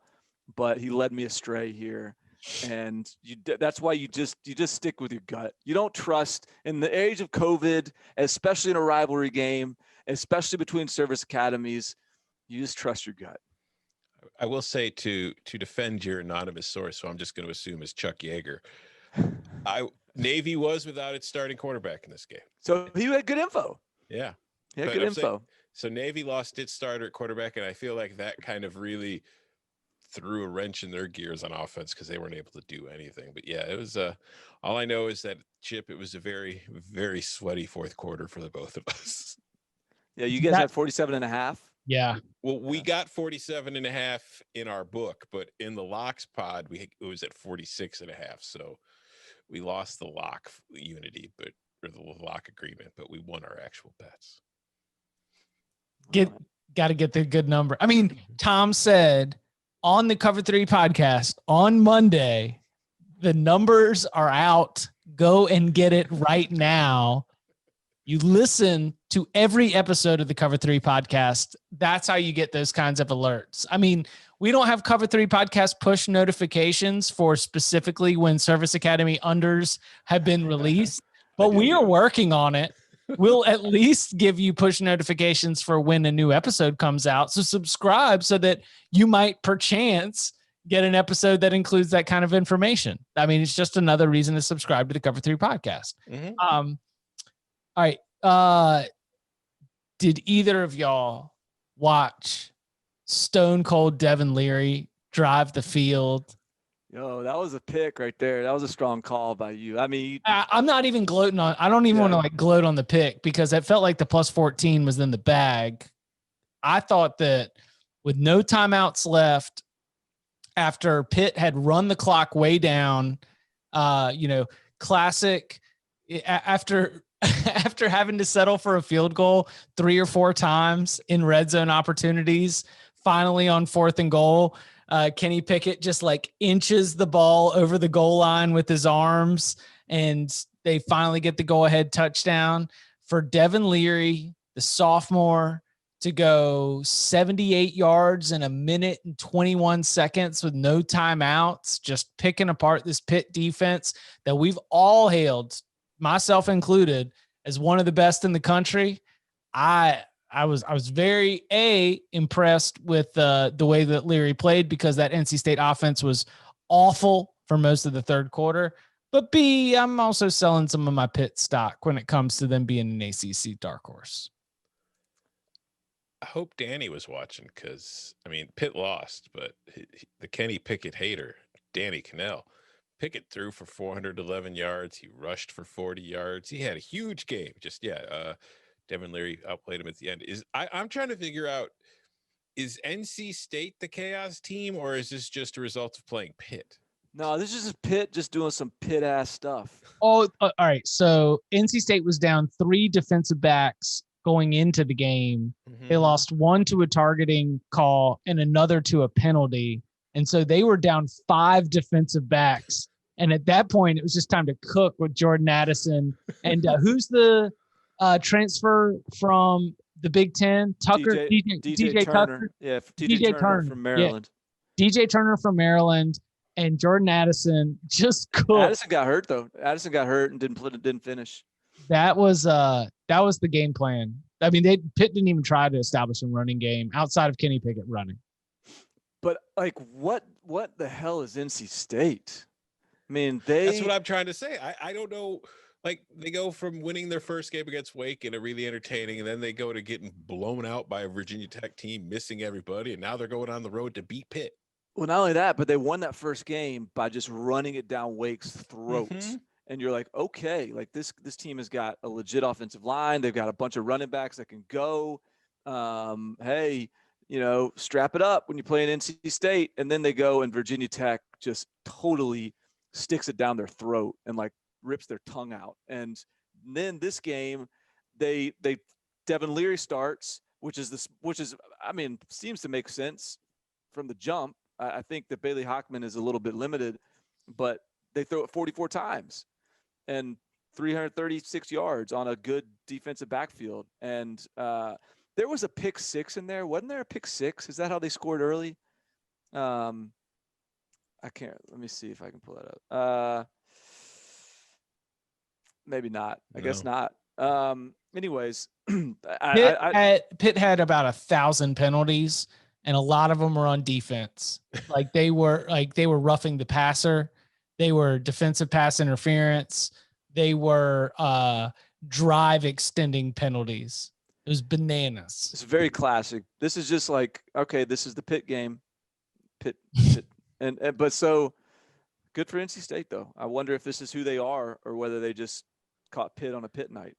but he led me astray here. And that's why you just stick with your gut. You don't trust in the age of COVID, especially in a rivalry game, especially between service academies. You just trust your gut. I will say to defend your anonymous source, so I'm just going to assume is Chuck Yeager. Navy was without its starting quarterback in this game. So he had good info. Yeah. He had good info. So Navy lost its starter at quarterback, and I feel like that kind of really threw a wrench in their gears on offense because they weren't able to do anything. But yeah, it was all I know is that, Chip, it was a very, very sweaty fourth quarter for the both of us. Yeah, you guys had 47.5. Yeah. Well, we got 47.5 in our book, but in the locks pod, it was at 46.5. So we lost the lock unity, or the lock agreement, but we won our actual bets. Got to get the good number. I mean, Tom said on the Cover 3 podcast on Monday, the numbers are out. Go and get it right now. You listen to every episode of the Cover 3 podcast. That's how you get those kinds of alerts. I mean, we don't have Cover 3 podcast push notifications for specifically when Service Academy unders have been released, but we are working on it. We'll at least give you push notifications for when a new episode comes out. So subscribe so that you might perchance get an episode that includes that kind of information. I mean, it's just another reason to subscribe to the Cover 3 podcast. Mm-hmm. All right. Did either of y'all watch Stone Cold Devin Leary drive the field? Yo, that was a pick right there. That was a strong call by you. I mean, I'm not even gloating on. I don't even want to gloat on the pick because it felt like the plus 14 was in the bag. I thought that with no timeouts left, after Pitt had run the clock way down, classic after having to settle for a field goal 3 or 4 times in red zone opportunities, finally on 4th and goal, Kenny Pickett just like inches the ball over the goal line with his arms, and they finally get the go-ahead touchdown for Devin Leary, the sophomore, to go 78 yards in 1 minute and 21 seconds with no timeouts, just picking apart this Pitt defense that we've all hailed, myself included, as one of the best in the country. I was very impressed with the way that Leary played because that NC State offense was awful for most of the third quarter. But B, I'm also selling some of my Pitt stock when it comes to them being an ACC dark horse. I hope Danny was watching because, I mean, Pitt lost, but the Kenny Pickett hater, Danny Cannell, Pickett threw for 411 yards. He rushed for 40 yards. He had a huge game. Devin Leary outplayed him at the end. I'm trying to figure out, is NC State the chaos team, or is this just a result of playing Pitt? No, this is just Pitt just doing some Pitt-ass stuff. Oh, all right. So NC State was down 3 defensive backs going into the game. Mm-hmm. They lost 1 to a targeting call and another to a penalty. And so they were down 5 defensive backs. And at that point, it was just time to cook with Jordan Addison. And who's the transfer from the Big Ten? Tucker? DJ Turner. Tucker? Yeah, DJ Turner from Maryland. Yeah. DJ Turner from Maryland and Jordan Addison just cooked. Addison got hurt, though. Addison got hurt and didn't finish. That was the game plan. I mean, Pitt didn't even try to establish a running game outside of Kenny Pickett running. But like, what the hell is NC State? I mean, that's what I'm trying to say. I don't know. Like, they go from winning their first game against Wake and a really entertaining, and then they go to getting blown out by a Virginia Tech team, missing everybody, and now they're going on the road to beat Pitt. Well, not only that, but they won that first game by just running it down Wake's throat. Mm-hmm. And you're like, okay, like this team has got a legit offensive line. They've got a bunch of running backs that can go. Hey, strap it up when you play in NC State. And then they go and Virginia Tech just totally sticks it down their throat and like rips their tongue out. And then this game, Devin Leary starts, which is seems to make sense from the jump. I think that Bailey Hockman is a little bit limited, but they throw it 44 times and 336 yards on a good defensive backfield. And there was a pick 6 in there. Wasn't there a pick 6? Is that how they scored early? I can't. Let me see if I can pull that up. Maybe not. I guess not. Anyways, Pitt had about 1,000 penalties, and a lot of them were on defense. They were roughing the passer. They were defensive pass interference. They were drive extending penalties. It was bananas. It's very classic. This is just like, okay, this is the Pitt game. Pitt. But so good for NC State though. I wonder if this is who they are or whether they just caught Pitt on a Pitt night.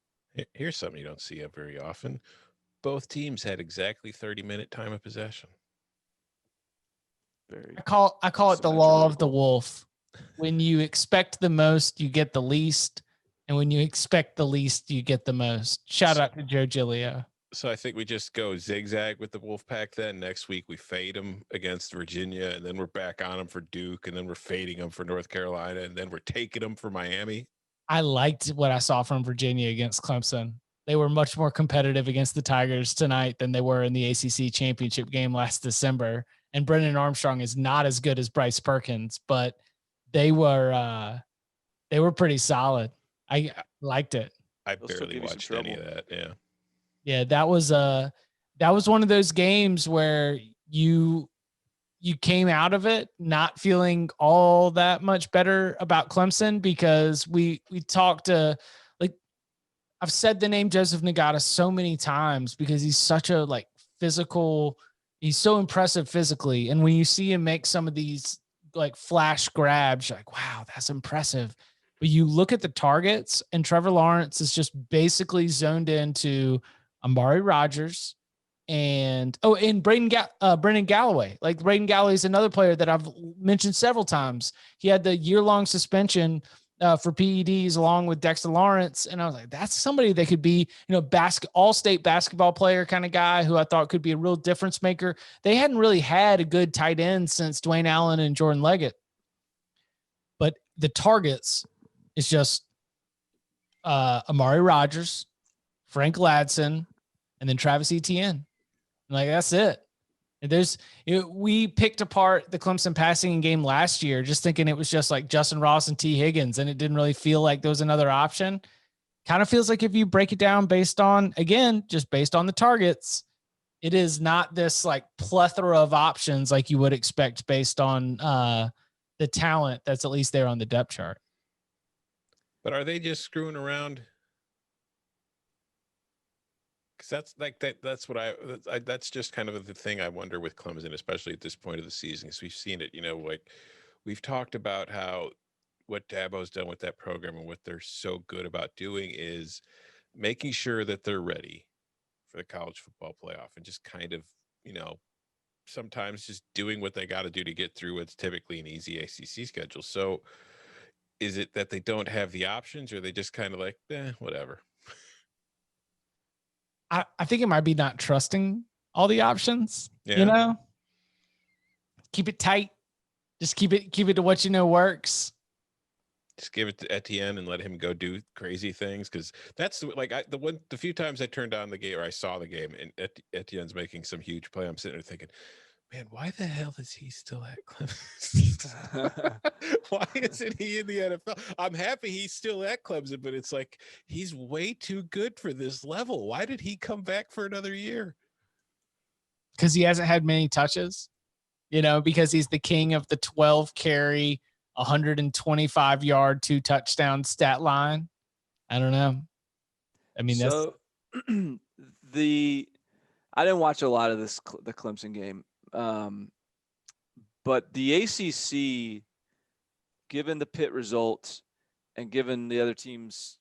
Here's something you don't see very often. Both teams had exactly 30-minute time of possession. I call it the law of the wolf. When you expect the most, you get the least. And when you expect the least, you get the most. Shout out to Joe Giglio. So I think we just go zigzag with the Wolfpack then. Next week we fade them against Virginia, and then we're back on them for Duke, and then we're fading them for North Carolina, and then we're taking them for Miami. I liked what I saw from Virginia against Clemson. They were much more competitive against the Tigers tonight than they were in the ACC championship game last December. And Brennan Armstrong is not as good as Bryce Perkins, but they were pretty solid. I liked it. I barely watched any of that. Yeah. Yeah, that was one of those games where you came out of it not feeling all that much better about Clemson because we talked to, like, I've said the name Joseph Nagata so many times because he's such a physical, he's so impressive physically. And when you see him make some of these flash grabs, you're like, wow, that's impressive. But you look at the targets and Trevor Lawrence is just basically zoned into Amari Rodgers and Brendan Galloway. Brendan Galloway is another player that I've mentioned several times. He had the year-long suspension for PEDs along with Dexter Lawrence. And I was like, that's somebody that could be, all-state basketball player kind of guy who I thought could be a real difference maker. They hadn't really had a good tight end since Dwayne Allen and Jordan Leggett. But the targets is just Amari Rodgers, Frank Ladson, and then Travis Etienne. That's it. We picked apart the Clemson passing game last year, just thinking it was just Justin Ross and T. Higgins, and it didn't really feel like there was another option. Kind of feels like if you break it down based on the targets, it is not this plethora of options like you would expect based on the talent that's at least there on the depth chart. But are they just screwing around? Because that's just kind of the thing I wonder with Clemson, especially at this point of the season, because we've seen it, we've talked about how what Dabo's done with that program and what they're so good about doing is making sure that they're ready for the college football playoff and just kind of, sometimes just doing what they got to do to get through what's typically an easy ACC schedule. So is it that they don't have the options, or are they just kind of whatever? I think it might be not trusting all the options, keep it tight. Just keep it to what works. Just give it to Etienne and let him go do crazy things. Cause that's the few times I turned on the game or I saw the game and Etienne's making some huge play. I'm sitting there thinking, man, why the hell is he still at Clemson? Why isn't he in the NFL? I'm happy he's still at Clemson, but it's he's way too good for this level. Why did he come back for another year? Because he hasn't had many touches, because he's the king of the 12 carry, 125 yard, 2 touchdown stat line. I don't know. I mean, so I didn't watch a lot of the Clemson game. But the ACC, given the Pitt results and given the other teams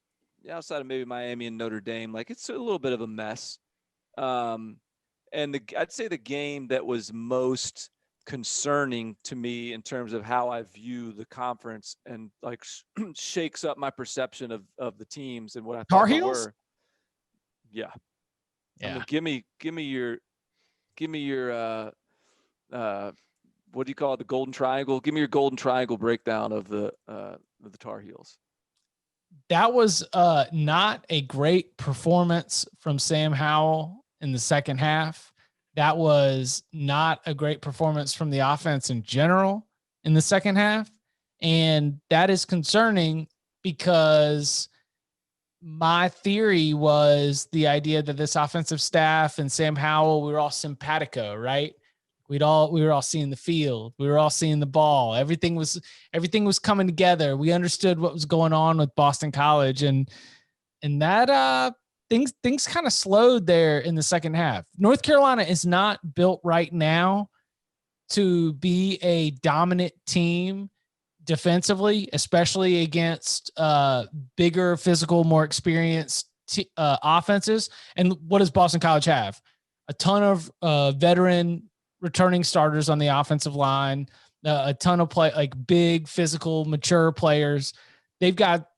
outside of maybe Miami and Notre Dame, it's a little bit of a mess. And I'd say the game that was most concerning to me in terms of how I view the conference and shakes up my perception of the teams and what I thought they were. Yeah. I mean, give me your what do you call it? The golden triangle. Give me your golden triangle breakdown of the Tar Heels. That was not a great performance from Sam Howell in the second half. That was not a great performance from the offense in general in the second half. And that is concerning because my theory was the idea that this offensive staff and Sam Howell, we were all simpatico, right? We were all seeing the field. We were all seeing the ball. Everything was coming together. We understood what was going on with Boston College, and that things kind of slowed there in the second half. North Carolina is not built right now to be a dominant team defensively, especially against bigger, physical, more experienced offenses. And what does Boston College have? A ton of veteran returning starters on the offensive line, a ton of like big, physical, mature players. They've got,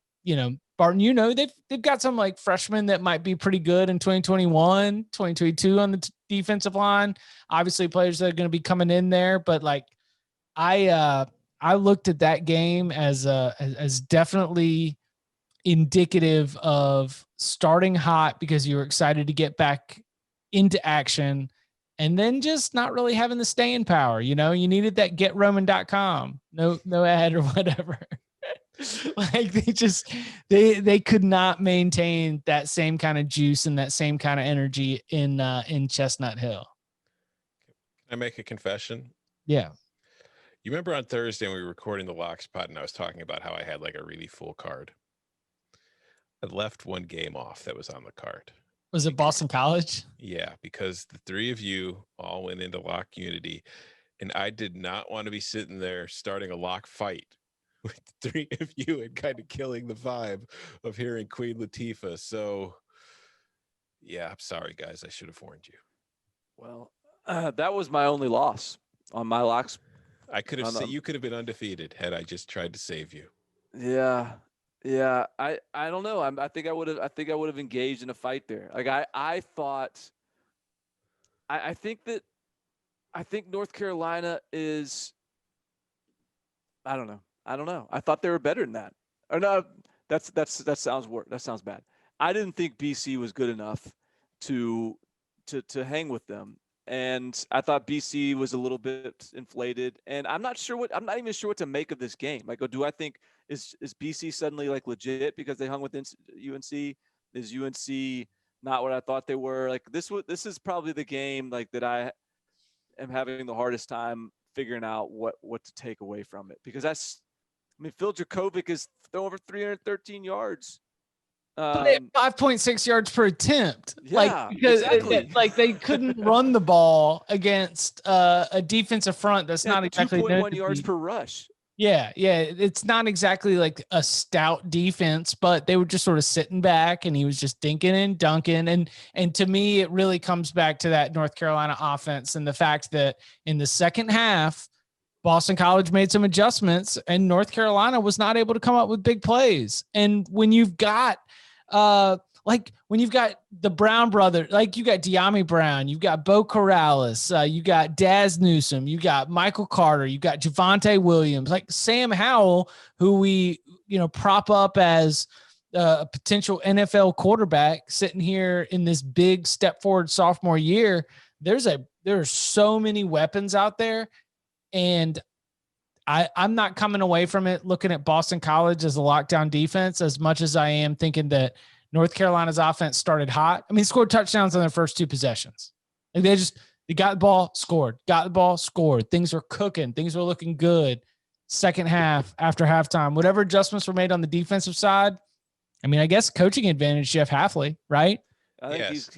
Barton, they've got some like freshmen that might be pretty good in 2021, 2022 on the defensive line. Obviously players that are going to be coming in there, but like I looked at that game as definitely indicative of starting hot because you were excited to get back into action and then just not really having the staying power. You needed that getroman.com, no ad or whatever. Like they could not maintain that same kind of juice and that same kind of energy in Chestnut Hill. Can I make a confession? Yeah. You remember on Thursday when we were recording the Locks pod and I was talking about how I had like a really full card? I left one game off that was on the card. Was it Boston College? Yeah, because the three of you all went into Lock Unity, and I did not want to be sitting there starting a Lock fight with three of you and kind of killing the vibe of hearing Queen Latifah. So, yeah, I'm sorry, guys. I should have warned you. Well, that was my only loss on my Locks. I could have said you could have been undefeated had I just tried to save you. Yeah. I don't know. I think I would have engaged in a fight there. Like I think North Carolina is. I don't know. I thought they were better than that. Or no, that sounds bad. I didn't think BC was good enough to hang with them. And I thought BC was a little bit inflated, and I'm not even sure what to make of this game. Like, do I think is BC suddenly like legit because they hung with UNC? Is UNC not what I thought they were? Like this is probably the game like that I am having the hardest time figuring out what to take away from it, because Phil Dracovic is over 313 yards. But they had 5.6 yards per attempt. Yeah, because exactly. they couldn't run the ball against a defensive front that's not exactly 2.1 yards per rush. Yeah. It's not exactly like a stout defense, but they were just sort of sitting back and he was just dinking and dunking. And to me, it really comes back to that North Carolina offense and the fact that in the second half, Boston College made some adjustments and North Carolina was not able to come up with big plays. And when you've got when you've got the Brown brothers, like you got De'Ami Brown, you've got Bo Corrales, you got Daz Newsome, you got Michael Carter, you got Javonte Williams, like Sam Howell, who we, prop up as a potential NFL quarterback sitting here in this big step forward sophomore year. There are so many weapons out there. And I'm not coming away from it looking at Boston College as a lockdown defense as much as I am thinking that North Carolina's offense started hot. I mean, scored touchdowns on their first two possessions. Like they got the ball, scored. Things were cooking. Things were looking good. Second half, after halftime, whatever adjustments were made on the defensive side. I mean, I guess coaching advantage, Jeff Hafley, right? I think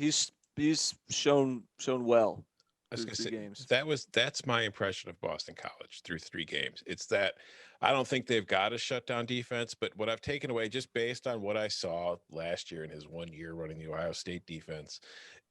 he's shown well. I was going to say that's my impression of Boston College through 3 games. It's that I don't think they've got a shutdown defense, but what I've taken away just based on what I saw last year in his 1 year running the Ohio State defense,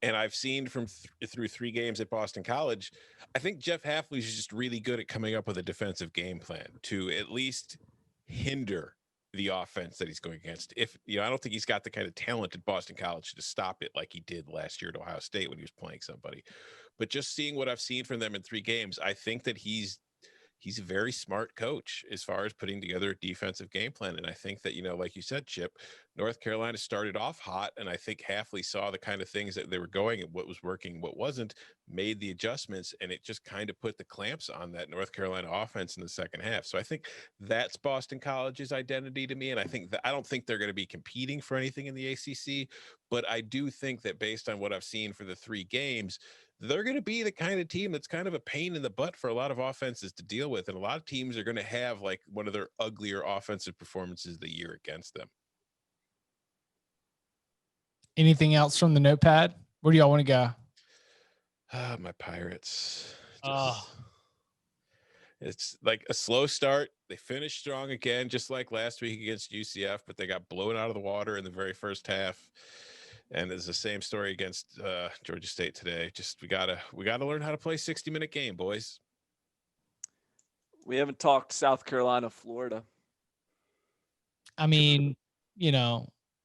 and I've seen from through 3 games at Boston College, I think Jeff Hafley is just really good at coming up with a defensive game plan to at least hinder the offense that he's going against. If I don't think he's got the kind of talent at Boston College to stop it like he did last year at Ohio State when he was playing somebody. But just seeing what I've seen from them in 3 games, I think that he's he's a very smart coach as far as putting together a defensive game plan. And I think that, like you said, Chip, North Carolina started off hot, and I think Hafley saw the kind of things that they were going and what was working, what wasn't, made the adjustments, and it just kind of put the clamps on that North Carolina offense in the second half. So I think that's Boston College's identity to me. And I think that I don't think they're going to be competing for anything in the ACC, but I do think that based on what I've seen for the 3 games, they're going to be the kind of team that's kind of a pain in the butt for a lot of offenses to deal with. And a lot of teams are going to have like one of their uglier offensive performances of the year against them. Anything else from the notepad? Where do y'all want to go? My Pirates. It's like a slow start. They finished strong again, just like last week against UCF, but they got blown out of the water in the very first half. And it's the same story against Georgia State today. Just we gotta learn how to play 60-minute game, boys. We haven't talked South Carolina, Florida. I mean,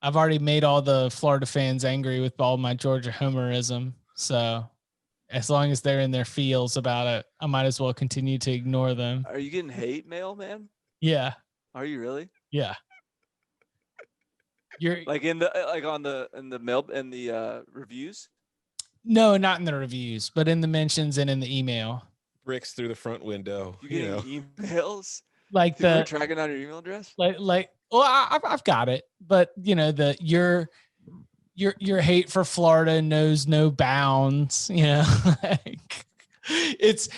I've already made all the Florida fans angry with all my Georgia homerism. So as long as they're in their feels about it, I might as well continue to ignore them. Are you getting hate mail, man? Yeah. Are you really? Yeah. You're like in the mail in the reviews? No, not in the reviews, but in the mentions and in the email. Bricks through the front window. You getting emails? Like People are tracking down your email address? Well, I've got it, but your hate for Florida knows no bounds. It's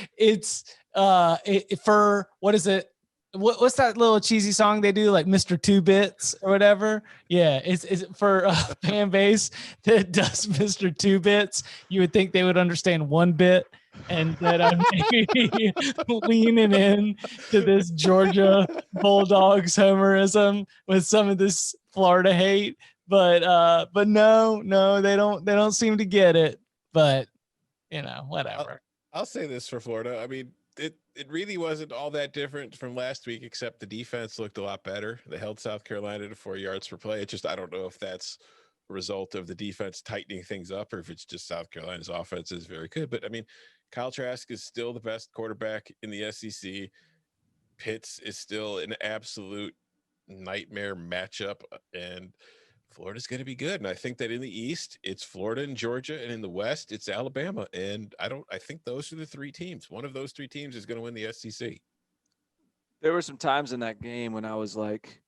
for what is it? What's that little cheesy song they do, like Mr. 2 Bits or whatever? Yeah, it's for a fan base that does Mr. 2 Bits. You would think they would understand 1 bit, and that I'm maybe leaning in to this Georgia Bulldogs homerism with some of this Florida hate. But no, they don't seem to get it. But whatever. I'll say this for Florida. I mean, it really wasn't all that different from last week, except the defense looked a lot better. They held South Carolina to 4 yards per play. It's just, I don't know if that's a result of the defense tightening things up or if it's just South Carolina's offense is very good. But I mean, Kyle Trask is still the best quarterback in the SEC. Pitts is still an absolute nightmare matchup, and Florida's going to be good. And I think that in the East, it's Florida and Georgia, and in the West, it's Alabama. And I think those are the 3 teams. One of those 3 teams is going to win the SEC. There were some times in that game when I was like,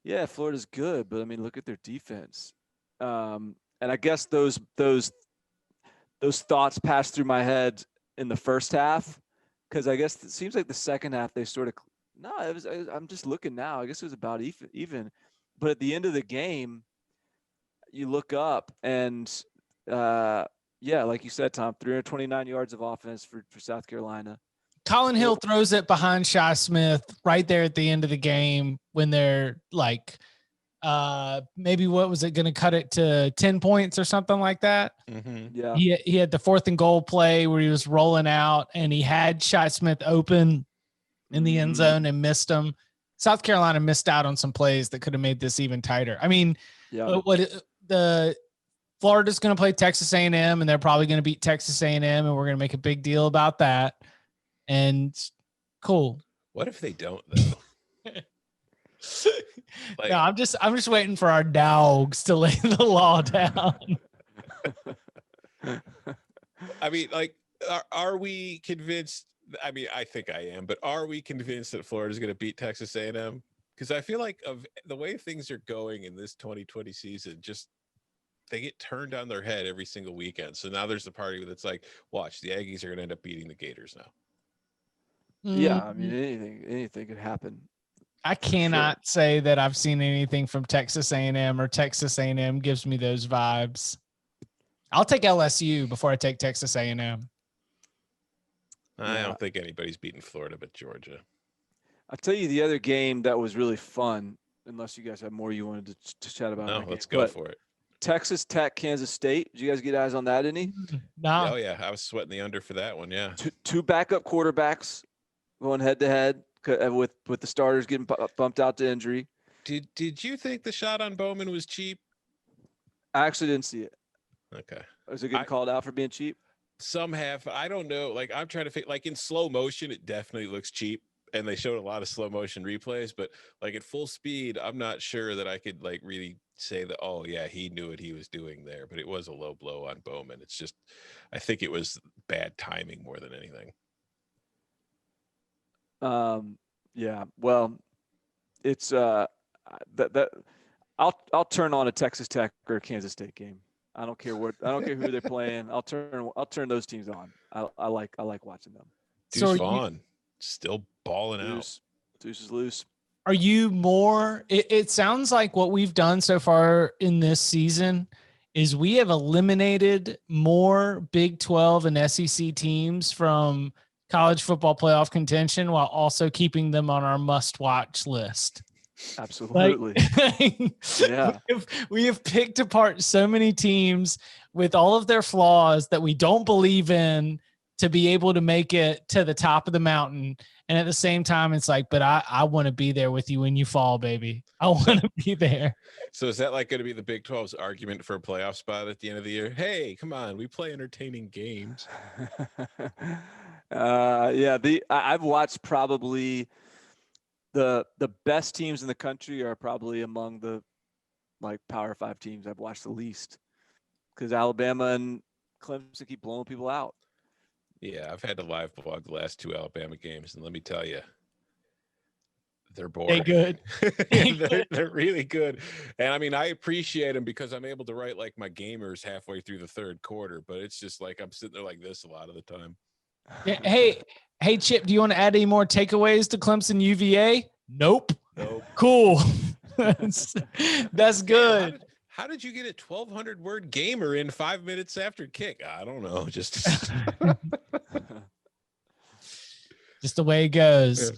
yeah, Florida's good, but I mean, look at their defense. And I guess those thoughts passed through my head in the first half, because I guess it seems like the second half they sort of I'm just looking now. I guess it was about even. But at the end of the game, you look up and, like you said, Tom, 329 yards of offense for South Carolina. Colin Hill throws it behind Shi Smith right there at the end of the game when they're like, maybe what was it going to cut it to 10 points or something like that? Mm-hmm. Yeah. He had the 4th and goal play where he was rolling out and he had Shi Smith open in the end zone and missed him. South Carolina missed out on some plays that could have made this even tighter. I mean, Florida's going to play Texas A&M, and they're probably going to beat Texas A&M, and we're going to make a big deal about that. And cool. What if they don't, though? No, I'm just waiting for our dogs to lay the law down. I mean, like, are we convinced? I mean, I think I am, but are we convinced that Florida is going to beat Texas A&M? Because I feel like of the way things are going in this 2020 season, just they get turned on their head every single weekend. So now there's the party that's like, watch, the Aggies are going to end up beating the Gators now. Yeah, I mean, anything could happen. I cannot say that I've seen anything from Texas A&M or Texas A&M gives me those vibes. I'll take LSU before I take Texas A&M. I don't think anybody's beaten Florida but Georgia. I'll tell you the other game that was really fun, unless you guys have more you wanted to chat about. No, let's go for it. Texas Tech, Kansas State. Did you guys get eyes on that any? No. Oh, yeah. I was sweating the under for that one, yeah. Two backup quarterbacks going head-to-head with the starters getting bumped out to injury. Did you think the shot on Bowman was cheap? I actually didn't see it. Okay. Was it getting called out for being cheap? Some have. I don't know. Like, I'm trying to think. Like, in slow motion, it definitely looks cheap. and they showed a lot of slow motion replays, but like at full speed, I'm not sure that I could like really say that, oh yeah, he knew what he was doing there, but it was a low blow on Bowman. It's just, I think it was bad timing more than anything. Yeah, well, it's that I'll turn on a Texas Tech or a Kansas State game. I don't care who they're playing. I'll turn those teams on. I like watching them. Deuce Vaughn still balling out. Deuce is loose. Are you more? It sounds like what we've done so far in this season is we have eliminated more Big 12 and SEC teams from college football playoff contention while also keeping them on our must-watch list. Absolutely. Yeah. We have picked apart so many teams with all of their flaws that we don't believe in to be able to make it to the top of the mountain. And at the same time, it's like, but I want to be there with you when you fall, baby. I want to be there. So is that like going to be the Big 12's argument for a playoff spot at the end of the year? Hey, come on, we play entertaining games. I've watched probably the best teams in the country are probably among the like Power 5 teams I've watched the least, because Alabama and Clemson keep blowing people out. Yeah, I've had to live blog the last 2 Alabama games, and let me tell you, they're boring. They're good. They're really good. And I mean, I appreciate them because I'm able to write like my gamers halfway through the third quarter, but it's just like I'm sitting there like this a lot of the time. Yeah, hey, Chip, do you want to add any more takeaways to Clemson UVA? Nope. Cool. That's good. How did you get a 1,200 word gamer in 5 minutes after kick? I don't know. Just the way it goes. Yeah.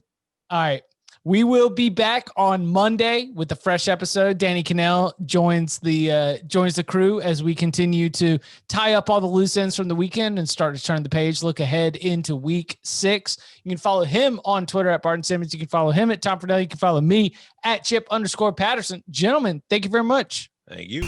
All right. We will be back on Monday with a fresh episode. Danny Cannell joins the crew as we continue to tie up all the loose ends from the weekend and start to turn the page, look ahead into week 6. You can follow him on Twitter at Barton Simmons. You can follow him at Tom Fernell. You can follow me at Chip_Patterson. Gentlemen, thank you very much. Thank you.